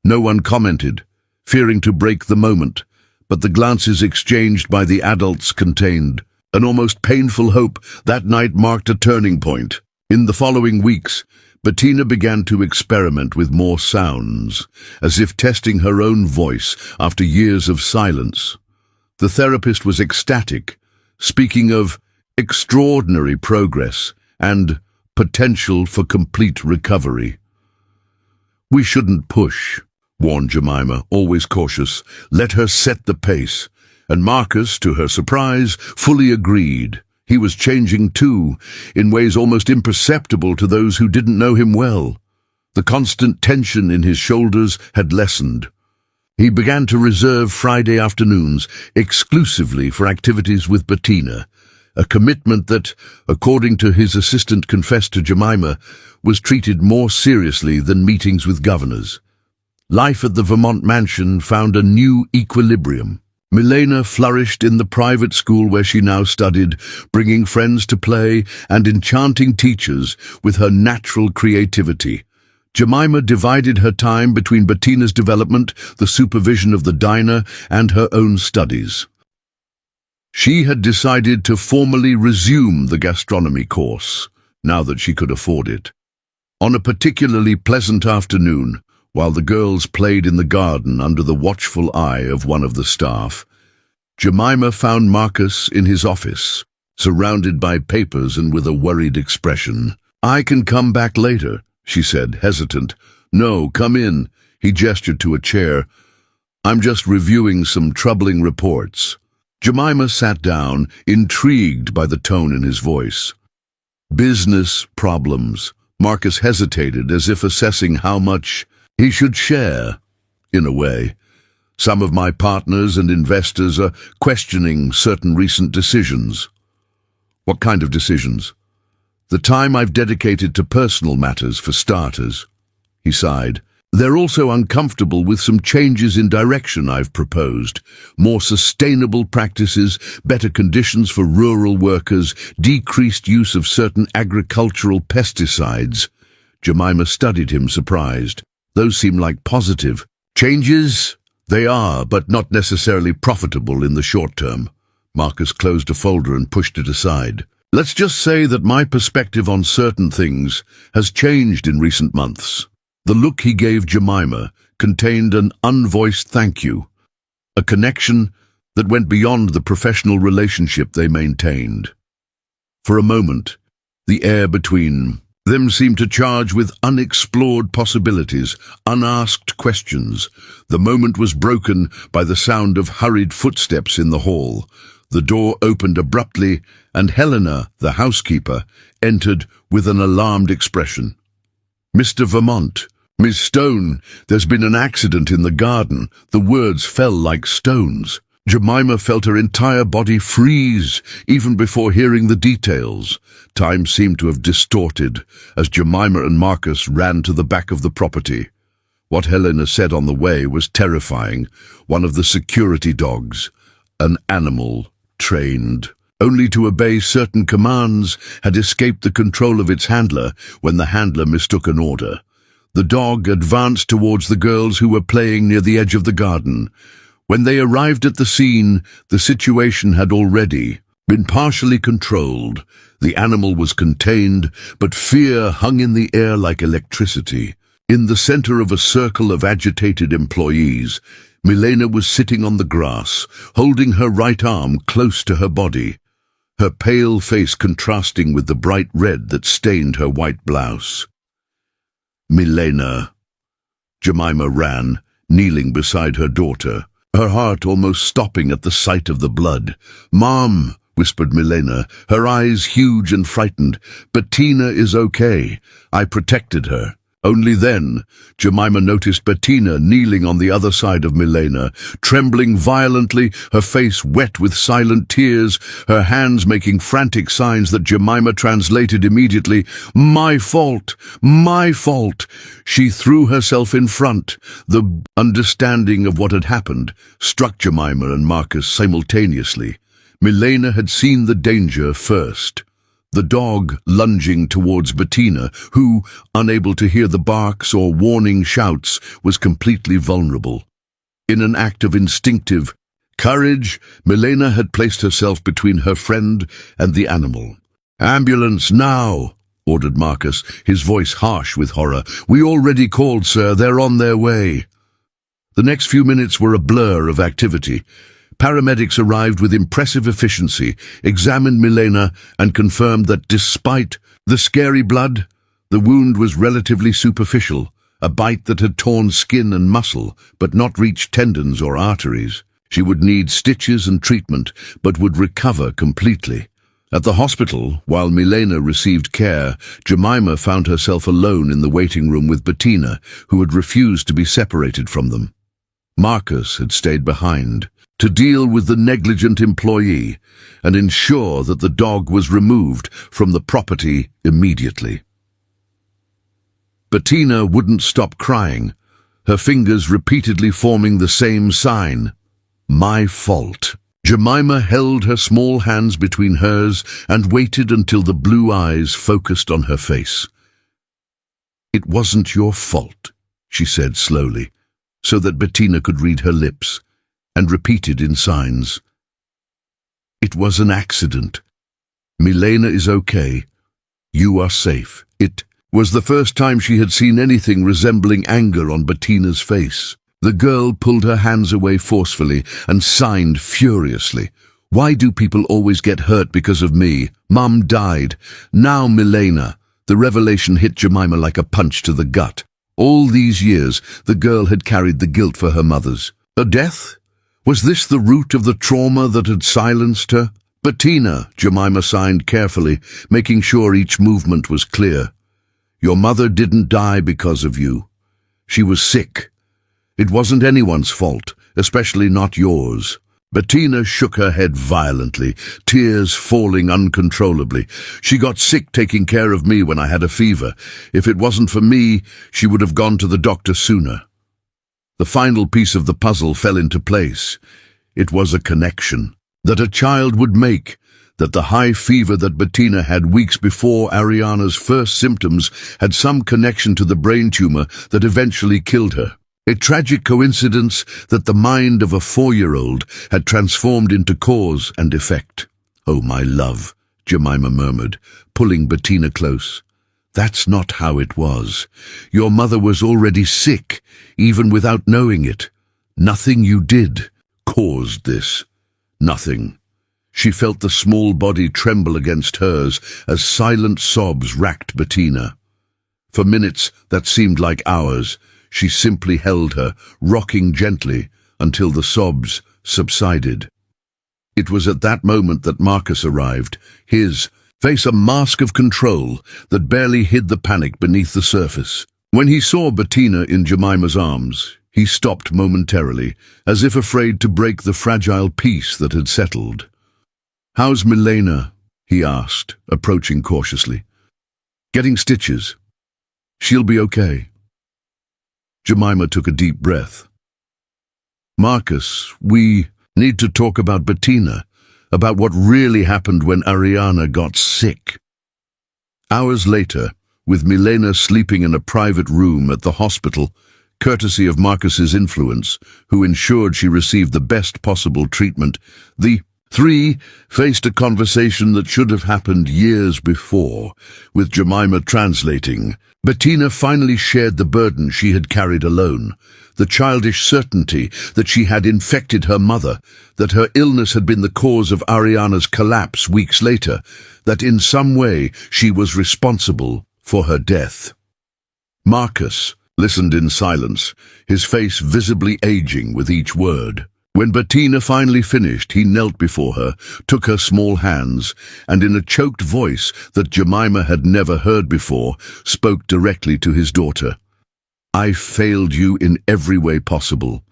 Speaker 1: No one commented, fearing to break the moment, but the glances exchanged by the adults contained an almost painful hope. That night marked a turning point. In the following weeks, Bettina began to experiment with more sounds, as if testing her own voice after years of silence. The therapist was ecstatic, speaking of extraordinary progress and potential for complete recovery. "We shouldn't push," warned Jemima, always cautious. "Let her set the pace." And Marcus, to her surprise, fully agreed. He was changing too, in ways almost imperceptible to those who didn't know him well. The constant tension in his shoulders had lessened. He began to reserve Friday afternoons exclusively for activities with Bettina, a commitment that, according to his assistant confessed to Jemima, was treated more seriously than meetings with governors. Life at the Vermont mansion found a new equilibrium. Milena flourished in the private school where she now studied, bringing friends to play and enchanting teachers with her natural creativity. Jemima divided her time between Bettina's development, the supervision of the diner, and her own studies. She had decided to formally resume the gastronomy course, now that she could afford it. On a particularly pleasant afternoon, while the girls played in the garden under the watchful eye of one of the staff, Jemima found Marcus in his office, surrounded by papers and with a worried expression. "I can come back later," she said, hesitant. "No, come in." He gestured to a chair. "I'm just reviewing some troubling reports." Jemima sat down, intrigued by the tone in his voice. "Business problems." Marcus hesitated, as if assessing how much he should share. "In a way. Some of my partners and investors are questioning certain recent decisions." "What kind of decisions?" "The time I've dedicated to personal matters, for starters." He sighed. "They're also uncomfortable with some changes in direction I've proposed. More sustainable practices, better conditions for rural workers, decreased use of certain agricultural pesticides." Jemima studied him, surprised. "Those seem like positive changes." "They are, but not necessarily profitable in the short term." Marcus closed a folder and pushed it aside. "Let's just say that my perspective on certain things has changed in recent months." The look he gave Jemima contained an unvoiced thank you, a connection that went beyond the professional relationship they maintained. For a moment, the air between them seemed to charge with unexplored possibilities, unasked questions. The moment was broken by the sound of hurried footsteps in the hall. The door opened abruptly, and Helena, the housekeeper, entered with an alarmed expression. "Mr. Vermont, Miss Stone, there's been an accident in the garden." The words fell like stones. Jemima felt her entire body freeze, even before hearing the details. Time seemed to have distorted, as Jemima and Marcus ran to the back of the property. What Helena said on the way was terrifying. One of the security dogs, an animal trained only to obey certain commands, had escaped the control of its handler when the handler mistook an order. The dog advanced towards the girls who were playing near the edge of the garden. When they arrived at the scene, the situation had already been partially controlled. The animal was contained, but fear hung in the air like electricity. In the center of a circle of agitated employees, Milena was sitting on the grass, holding her right arm close to her body, her pale face contrasting with the bright red that stained her white blouse. "Milena." Jemima ran, kneeling beside her daughter, her heart almost stopping at the sight of the blood. "Mom," whispered Milena, her eyes huge and frightened. "Bettina is okay. I protected her." Only then, Jemima noticed Bettina kneeling on the other side of Milena, trembling violently, her face wet with silent tears, her hands making frantic signs that Jemima translated immediately. "My fault! My fault!" She threw herself in front. The understanding of what had happened struck Jemima and Marcus simultaneously. Milena had seen the danger first. The dog lunging towards Bettina, who, unable to hear the barks or warning shouts, was completely vulnerable. In an act of instinctive courage, Milena had placed herself between her friend and the animal. "Ambulance, now!" ordered Marcus, his voice harsh with horror. "We already called, sir. They're on their way." The next few minutes were a blur of activity. Paramedics arrived with impressive efficiency, examined Milena, and confirmed that despite the scary blood, the wound was relatively superficial, a bite that had torn skin and muscle, but not reached tendons or arteries. She would need stitches and treatment, but would recover completely. At the hospital, while Milena received care, Jemima found herself alone in the waiting room with Bettina, who had refused to be separated from them. Marcus had stayed behind to deal with the negligent employee and ensure that the dog was removed from the property immediately. Bettina wouldn't stop crying, her fingers repeatedly forming the same sign. "My fault." Jemima held her small hands between hers and waited until the blue eyes focused on her face. "It wasn't your fault," she said slowly, so that Bettina could read her lips, and repeated in signs. "It was an accident. Milena is okay. You are safe." It was the first time she had seen anything resembling anger on Bettina's face. The girl pulled her hands away forcefully and signed furiously. "Why do people always get hurt because of me? Mum died. Now Milena." The revelation hit Jemima like a punch to the gut. All these years, the girl had carried the guilt for her mother's. A death? Was this the root of the trauma that had silenced her? "Bettina," Jemima signed carefully, making sure each movement was clear. "Your mother didn't die because of you. She was sick. It wasn't anyone's fault, especially not yours." Bettina shook her head violently, tears falling uncontrollably. "She got sick taking care of me when I had a fever. If it wasn't for me, she would have gone to the doctor sooner." The final piece of the puzzle fell into place. It was a connection that a child would make, that the high fever that Bettina had weeks before Ariana's first symptoms had some connection to the brain tumor that eventually killed her. A tragic coincidence that the mind of a 4-year-old had transformed into cause and effect. "Oh, my love," Jemima murmured, pulling Bettina close. "That's not how it was. Your mother was already sick, even without knowing it. Nothing you did caused this. Nothing." She felt the small body tremble against hers as silent sobs racked Bettina. For minutes that seemed like hours, she simply held her, rocking gently until the sobs subsided. It was at that moment that Marcus arrived, his face a mask of control that barely hid the panic beneath the surface. When he saw Bettina in Jemima's arms, he stopped momentarily, as if afraid to break the fragile peace that had settled. "How's Milena?" he asked, approaching cautiously. "Getting stitches. She'll be okay." Jemima took a deep breath. "Marcus, we need to talk about Bettina, about what really happened when Ariana got sick." Hours later, with Milena sleeping in a private room at the hospital, courtesy of Marcus's influence, who ensured she received the best possible treatment, the three faced a conversation that should have happened years before, with Jemima translating. Bettina finally shared the burden she had carried alone, the childish certainty that she had infected her mother, that her illness had been the cause of Ariana's collapse weeks later, that in some way she was responsible for her death. Marcus listened in silence, his face visibly aging with each word. When Bettina finally finished, he knelt before her, took her small hands, and in a choked voice that Jemima had never heard before, spoke directly to his daughter. "I failed you in every way possible."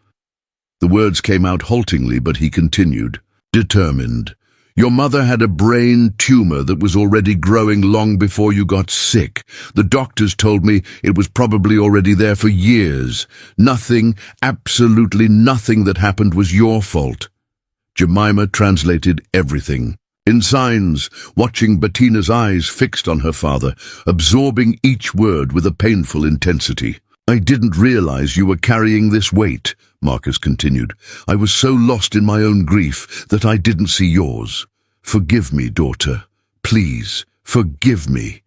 Speaker 1: The words came out haltingly, but he continued, determined. "Your mother had a brain tumor that was already growing long before you got sick. The doctors told me it was probably already there for years. Nothing, absolutely nothing that happened was your fault." Jemima translated everything. In signs, watching Bettina's eyes fixed on her father, absorbing each word with a painful intensity. I didn't realize you were carrying this weight, Marcus continued. I was so lost in my own grief that I didn't see yours. Forgive me, daughter. Please, forgive me.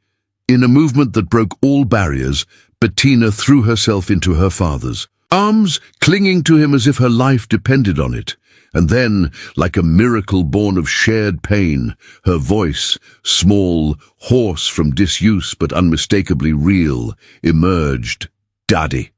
Speaker 1: In a movement that broke all barriers, Bettina threw herself into her father's arms, clinging to him as if her life depended on it. And then, like a miracle born of shared pain, her voice, small, hoarse from disuse but unmistakably real, emerged. Daddy.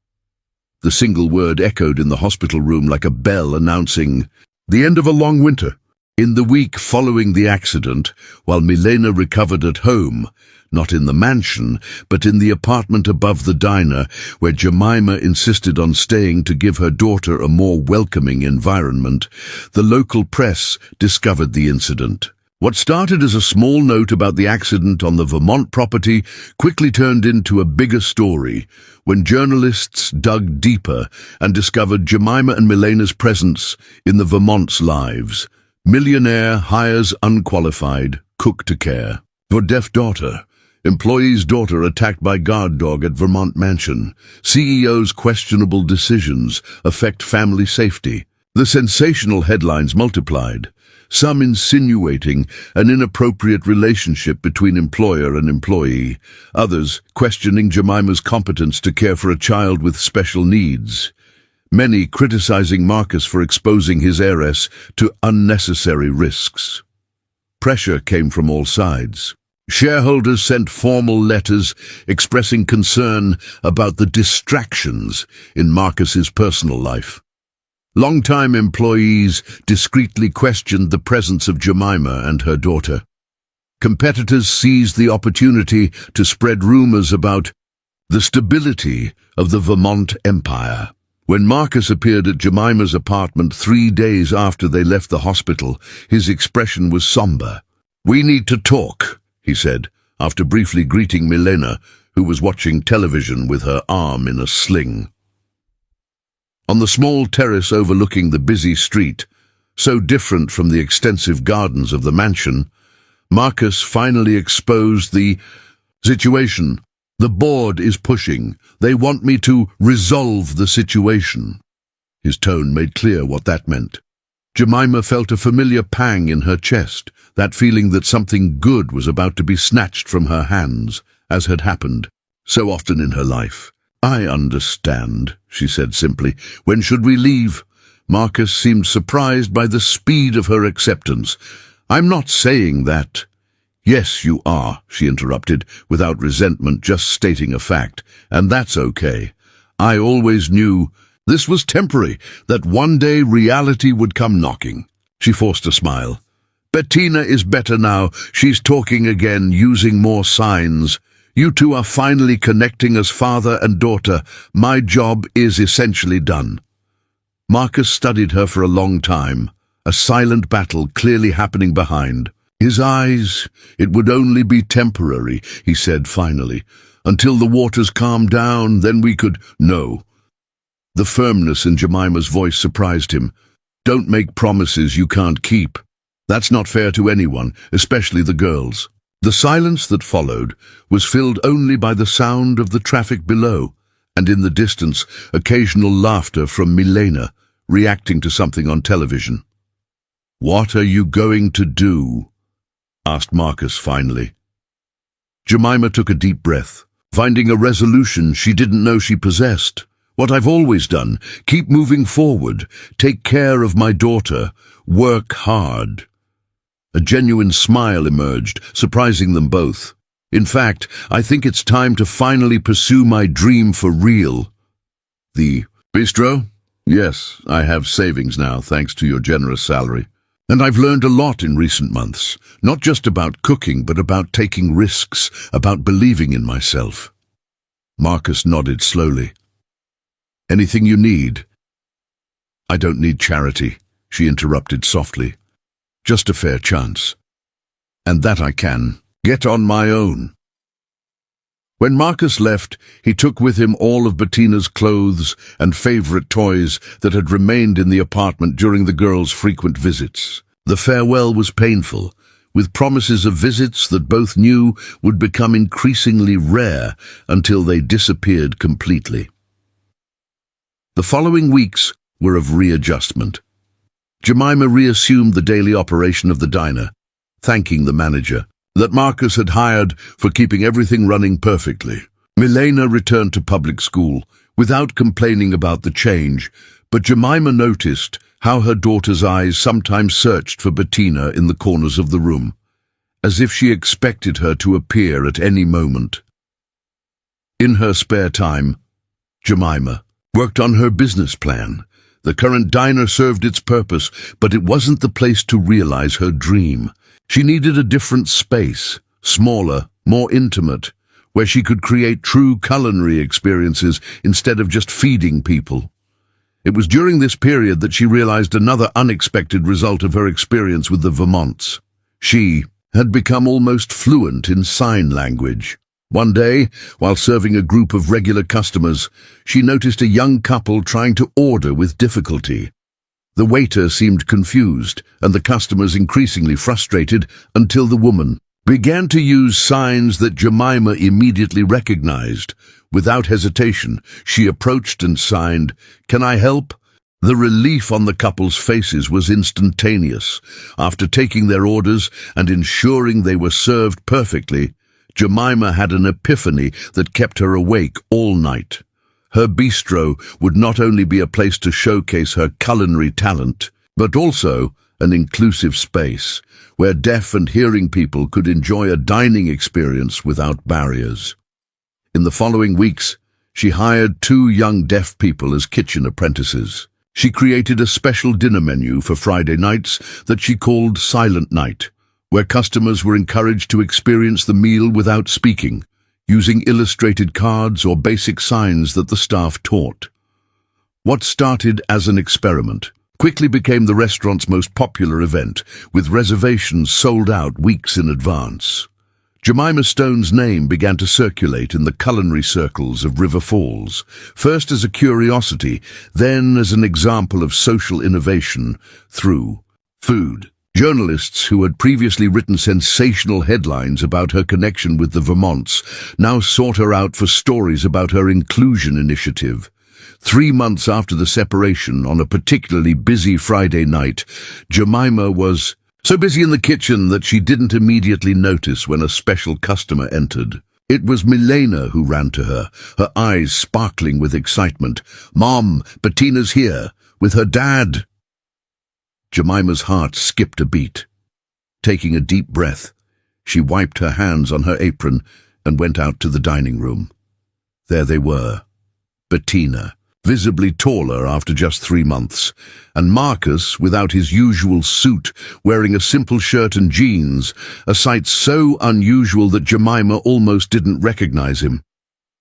Speaker 1: The single word echoed in the hospital room like a bell announcing the end of a long winter. In the week following the accident, while Milena recovered at home, not in the mansion, but in the apartment above the diner, where Jemima insisted on staying to give her daughter a more welcoming environment, the local press discovered the incident. What started as a small note about the accident on the Vermont property quickly turned into a bigger story when journalists dug deeper and discovered Jemima and Milena's presence in the Vermont's lives. Millionaire hires unqualified cook to care for deaf daughter. Employee's daughter attacked by guard dog at Vermont mansion. CEO's questionable decisions affect family safety. The sensational headlines multiplied, some insinuating an inappropriate relationship between employer and employee, others questioning Jemima's competence to care for a child with special needs. Many criticizing Marcus for exposing his heiress to unnecessary risks. Pressure came from all sides. Shareholders sent formal letters expressing concern about the distractions in Marcus's personal life. Longtime employees discreetly questioned the presence of Jemima and her daughter. Competitors seized the opportunity to spread rumors about the stability of the Vermont empire. When Marcus appeared at Jemima's apartment 3 days after they left the hospital, his expression was somber. "We need to talk," he said, after briefly greeting Milena, who was watching television with her arm in a sling. On the small terrace overlooking the busy street, so different from the extensive gardens of the mansion, Marcus finally exposed the situation. "The board is pushing. They want me to resolve the situation." His tone made clear what that meant. Jemima felt a familiar pang in her chest, that feeling that something good was about to be snatched from her hands, as had happened so often in her life. "I understand," she said simply. "When should we leave?" Marcus seemed surprised by the speed of her acceptance. "I'm not saying that." "Yes, you are," she interrupted, without resentment, just stating a fact. "And that's okay. I always knew this was temporary, that one day reality would come knocking." She forced a smile. "Bettina is better now. She's talking again, using more signs. You two are finally connecting as father and daughter. My job is essentially done." Marcus studied her for a long time, a silent battle clearly happening behind. His eyes, "It would only be temporary," he said finally. "Until the waters calm down, then we could—" "No." The firmness in Jemima's voice surprised him. "Don't make promises you can't keep. That's not fair to anyone, especially the girls." The silence that followed was filled only by the sound of the traffic below, and in the distance, occasional laughter from Milena, reacting to something on television. "What are you going to do?" asked Marcus finally. Jemima took a deep breath, finding a resolution she didn't know she possessed. "What I've always done, keep moving forward, take care of my daughter, work hard." A genuine smile emerged, surprising them both. "In fact, I think it's time to finally pursue my dream for real." "The bistro?" "Yes, I have savings now, thanks to your generous salary. And I've learned a lot in recent months, not just about cooking, but about taking risks, about believing in myself." Marcus nodded slowly. "Anything you need?" "I don't need charity," she interrupted softly. "Just a fair chance. And that I can get on my own." When Marcus left, he took with him all of Bettina's clothes and favorite toys that had remained in the apartment during the girls' frequent visits. The farewell was painful, with promises of visits that both knew would become increasingly rare until they disappeared completely. The following weeks were of readjustment. Jemima reassumed the daily operation of the diner, thanking the manager that Marcus had hired for keeping everything running perfectly. Milena returned to public school without complaining about the change, but Jemima noticed how her daughter's eyes sometimes searched for Bettina in the corners of the room, as if she expected her to appear at any moment. In her spare time, Jemima worked on her business plan. The current diner served its purpose, but it wasn't the place to realize her dream. She needed a different space, smaller, more intimate, where she could create true culinary experiences instead of just feeding people. It was during this period that she realized another unexpected result of her experience with the Vermonts. She had become almost fluent in sign language. One day, while serving a group of regular customers, she noticed a young couple trying to order with difficulty. The waiter seemed confused, and the customers increasingly frustrated, until the woman began to use signs that Jemima immediately recognized. Without hesitation, she approached and signed, "Can I help?" The relief on the couple's faces was instantaneous. After taking their orders and ensuring they were served perfectly, Jemima had an epiphany that kept her awake all night. Her bistro would not only be a place to showcase her culinary talent, but also an inclusive space where deaf and hearing people could enjoy a dining experience without barriers. In the following weeks, she hired 2 young deaf people as kitchen apprentices. She created a special dinner menu for Friday nights that she called Silent Night, where customers were encouraged to experience the meal without speaking, using illustrated cards or basic signs that the staff taught. What started as an experiment quickly became the restaurant's most popular event, with reservations sold out weeks in advance. Jemima Stone's name began to circulate in the culinary circles of River Falls, first as a curiosity, then as an example of social innovation through food. Journalists who had previously written sensational headlines about her connection with the Vermonts now sought her out for stories about her inclusion initiative. 3 months after the separation, on a particularly busy Friday night, Jemima was so busy in the kitchen that she didn't immediately notice when a special customer entered. It was Milena who ran to her, her eyes sparkling with excitement. "Mom, Bettina's here, with her dad." Jemima's heart skipped a beat. Taking a deep breath, she wiped her hands on her apron and went out to the dining room. There they were, Bettina, visibly taller after just 3 months, and Marcus, without his usual suit, wearing a simple shirt and jeans, a sight so unusual that Jemima almost didn't recognize him.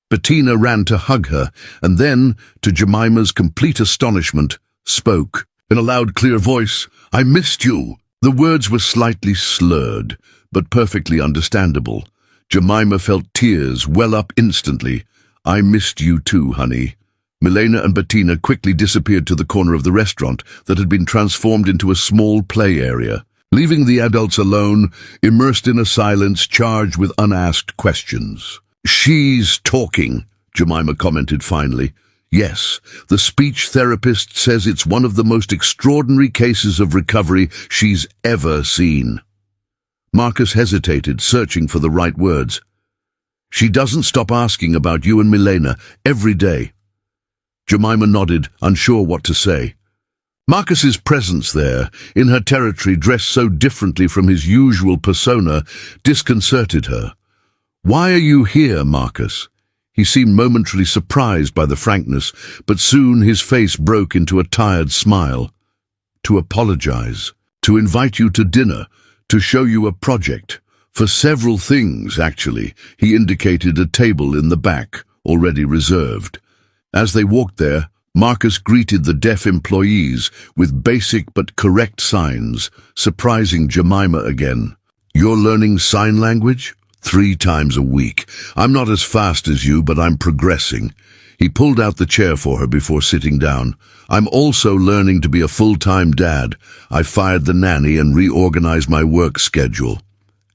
Speaker 1: Bettina ran to hug her, and then, to Jemima's complete astonishment, spoke. In a loud, clear voice, "I missed you." The words were slightly slurred, but perfectly understandable. Jemima felt tears well up instantly. "I missed you too, honey." Milena and Bettina quickly disappeared to the corner of the restaurant that had been transformed into a small play area, leaving the adults alone, immersed in a silence charged with unasked questions. "She's talking," Jemima commented finally. "Yes, the speech therapist says it's one of the most extraordinary cases of recovery she's ever seen." Marcus hesitated, searching for the right words. "She doesn't stop asking about you and Milena every day." Jemima nodded, unsure what to say. Marcus's presence there, in her territory dressed so differently from his usual persona, disconcerted her. "Why are you here, Marcus?" He seemed momentarily surprised by the frankness, but soon his face broke into a tired smile. "To apologize, to invite you to dinner, to show you a project. For several things, actually." He indicated a table in the back, already reserved. As they walked there, Marcus greeted the deaf employees with basic but correct signs, surprising Jemima again. "You're learning sign language?" 3 times a week. "I'm not as fast as you, but I'm progressing." He pulled out the chair for her before sitting down. "I'm also learning to be a full-time dad. I fired the nanny and reorganized my work schedule."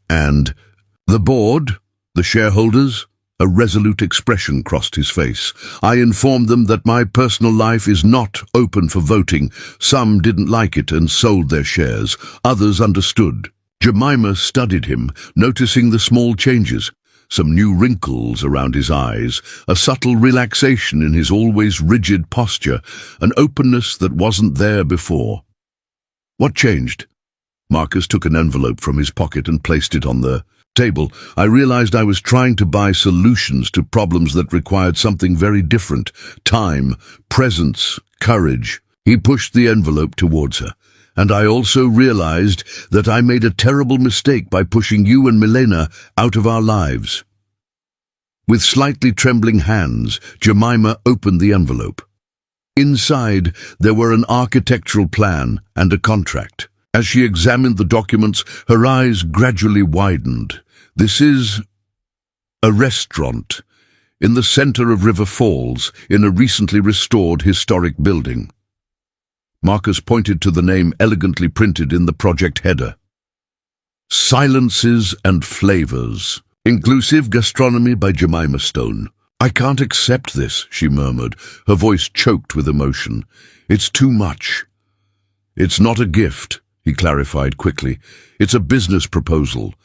Speaker 1: "And the board? The shareholders?" A resolute expression crossed his face. I informed them that my personal life is not open for voting. Some didn't like it and sold their shares. Others understood. Jemima studied him, noticing the small changes. Some new wrinkles around his eyes, a subtle relaxation in his always rigid posture, an openness that wasn't there before. What changed? Marcus took an envelope from his pocket and placed it on the table. I realized I was trying to buy solutions to problems that required something very different. Time, presence, courage. He pushed the envelope towards her. And I also realized that I made a terrible mistake by pushing you and Milena out of our lives. With slightly trembling hands, Jemima opened the envelope. Inside, there were an architectural plan and a contract. As she examined the documents, her eyes gradually widened. This is a restaurant in the center of River Falls, in a recently restored historic building. Marcus pointed to the name elegantly printed in the project header. Silences and Flavors. Inclusive Gastronomy by Jemima Stone. I can't accept this, she murmured, her voice choked with emotion. It's too much. It's not a gift, he clarified quickly. It's a business proposal.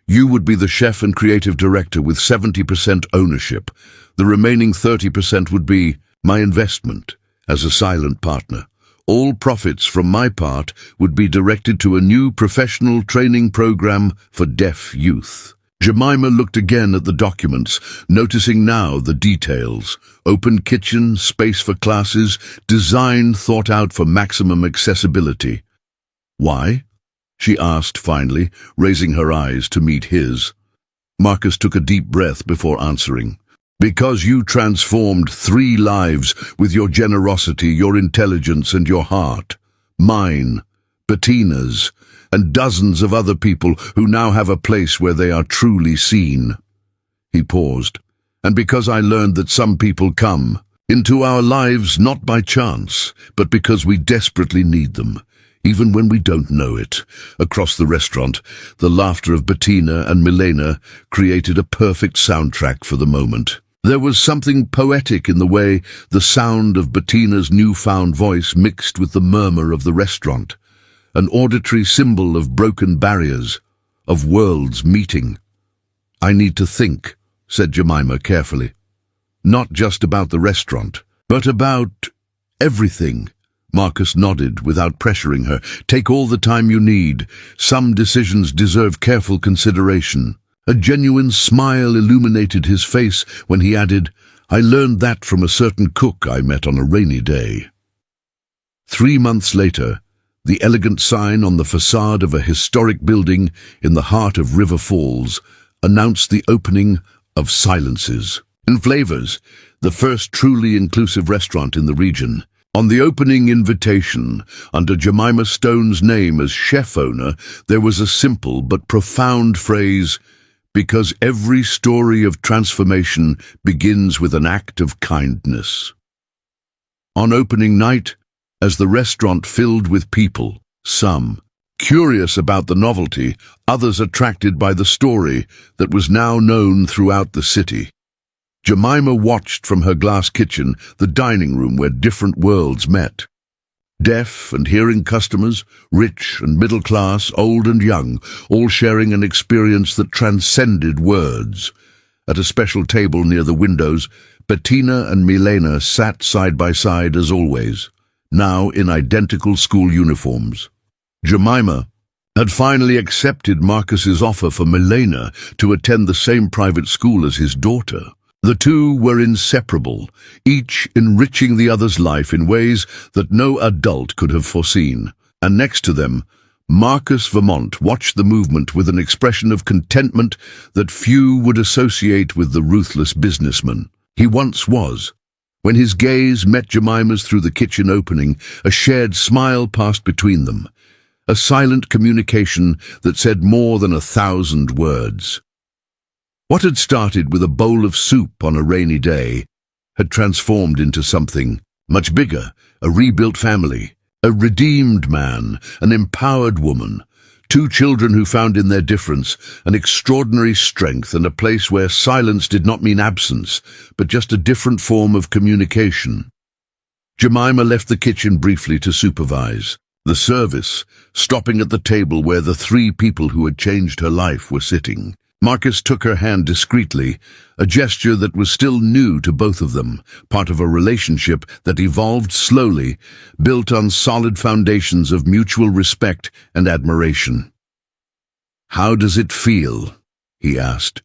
Speaker 1: You would be the chef and creative director with 70% ownership. The remaining 30% would be my investment as a silent partner. All profits from my part would be directed to a new professional training program for deaf youth. Jemima looked again at the documents, noticing now the details. Open kitchen, space for classes, design thought out for maximum accessibility. Why? She asked finally, raising her eyes to meet his. Marcus took a deep breath before answering. Because you transformed 3 lives with your generosity, your intelligence, and your heart. Mine, Bettina's, and dozens of other people who now have a place where they are truly seen. He paused. And because I learned that some people come into our lives not by chance, but because we desperately need them, even when we don't know it. Across the restaurant, the laughter of Bettina and Milena created a perfect soundtrack for the moment. There was something poetic in the way the sound of Bettina's newfound voice mixed with the murmur of the restaurant, an auditory symbol of broken barriers, of worlds meeting. I need to think, said Jemima carefully. Not just about the restaurant, but about everything. Marcus nodded without pressuring her. Take all the time you need. Some decisions deserve careful consideration. A genuine smile illuminated his face when he added, I learned that from a certain cook I met on a rainy day. 3 months later, the elegant sign on the facade of a historic building in the heart of River Falls announced the opening of Silences and Flavors, the first truly inclusive restaurant in the region. On the opening invitation, under Jemima Stone's name as chef owner, there was a simple but profound phrase, because every story of transformation begins with an act of kindness. On opening night, as the restaurant filled with people, some curious about the novelty, others attracted by the story that was now known throughout the city, Jemima watched from her glass kitchen the dining room where different worlds met. Deaf and hearing customers, rich and middle class, old and young, all sharing an experience that transcended words. At a special table near the windows, Bettina and Milena sat side by side as always, now in identical school uniforms. Jemima had finally accepted Marcus's offer for Milena to attend the same private school as his daughter. The two were inseparable, each enriching the other's life in ways that no adult could have foreseen. And next to them, Marcus Vermont watched the movement with an expression of contentment that few would associate with the ruthless businessman he once was. When his gaze met Jemima's through the kitchen opening, a shared smile passed between them, a silent communication that said more than 1,000 words. What had started with a bowl of soup on a rainy day had transformed into something much bigger, a rebuilt family, a redeemed man, an empowered woman. Two children who found in their difference an extraordinary strength and a place where silence did not mean absence, but just a different form of communication. Jemima left the kitchen briefly to supervise the service, stopping at the table where the three people who had changed her life were sitting. Marcus took her hand discreetly, a gesture that was still new to both of them, part of a relationship that evolved slowly, built on solid foundations of mutual respect and admiration. "How does it feel?" he asked.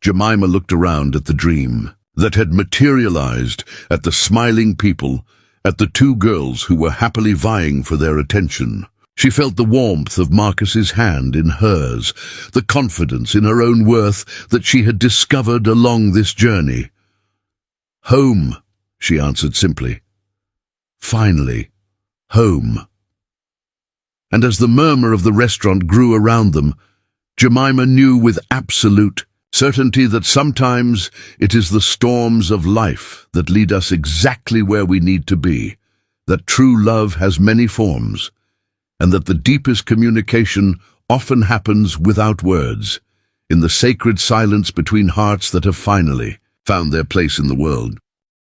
Speaker 1: Jemima looked around at the dream that had materialized, at the smiling people, at the two girls who were happily vying for their attention. She felt the warmth of Marcus's hand in hers, the confidence in her own worth that she had discovered along this journey. "Home," she answered simply. "Finally, home." And as the murmur of the restaurant grew around them, Jemima knew with absolute certainty that sometimes it is the storms of life that lead us exactly where we need to be, that true love has many forms, and that the deepest communication often happens without words, in the sacred silence between hearts that have finally found their place in the world.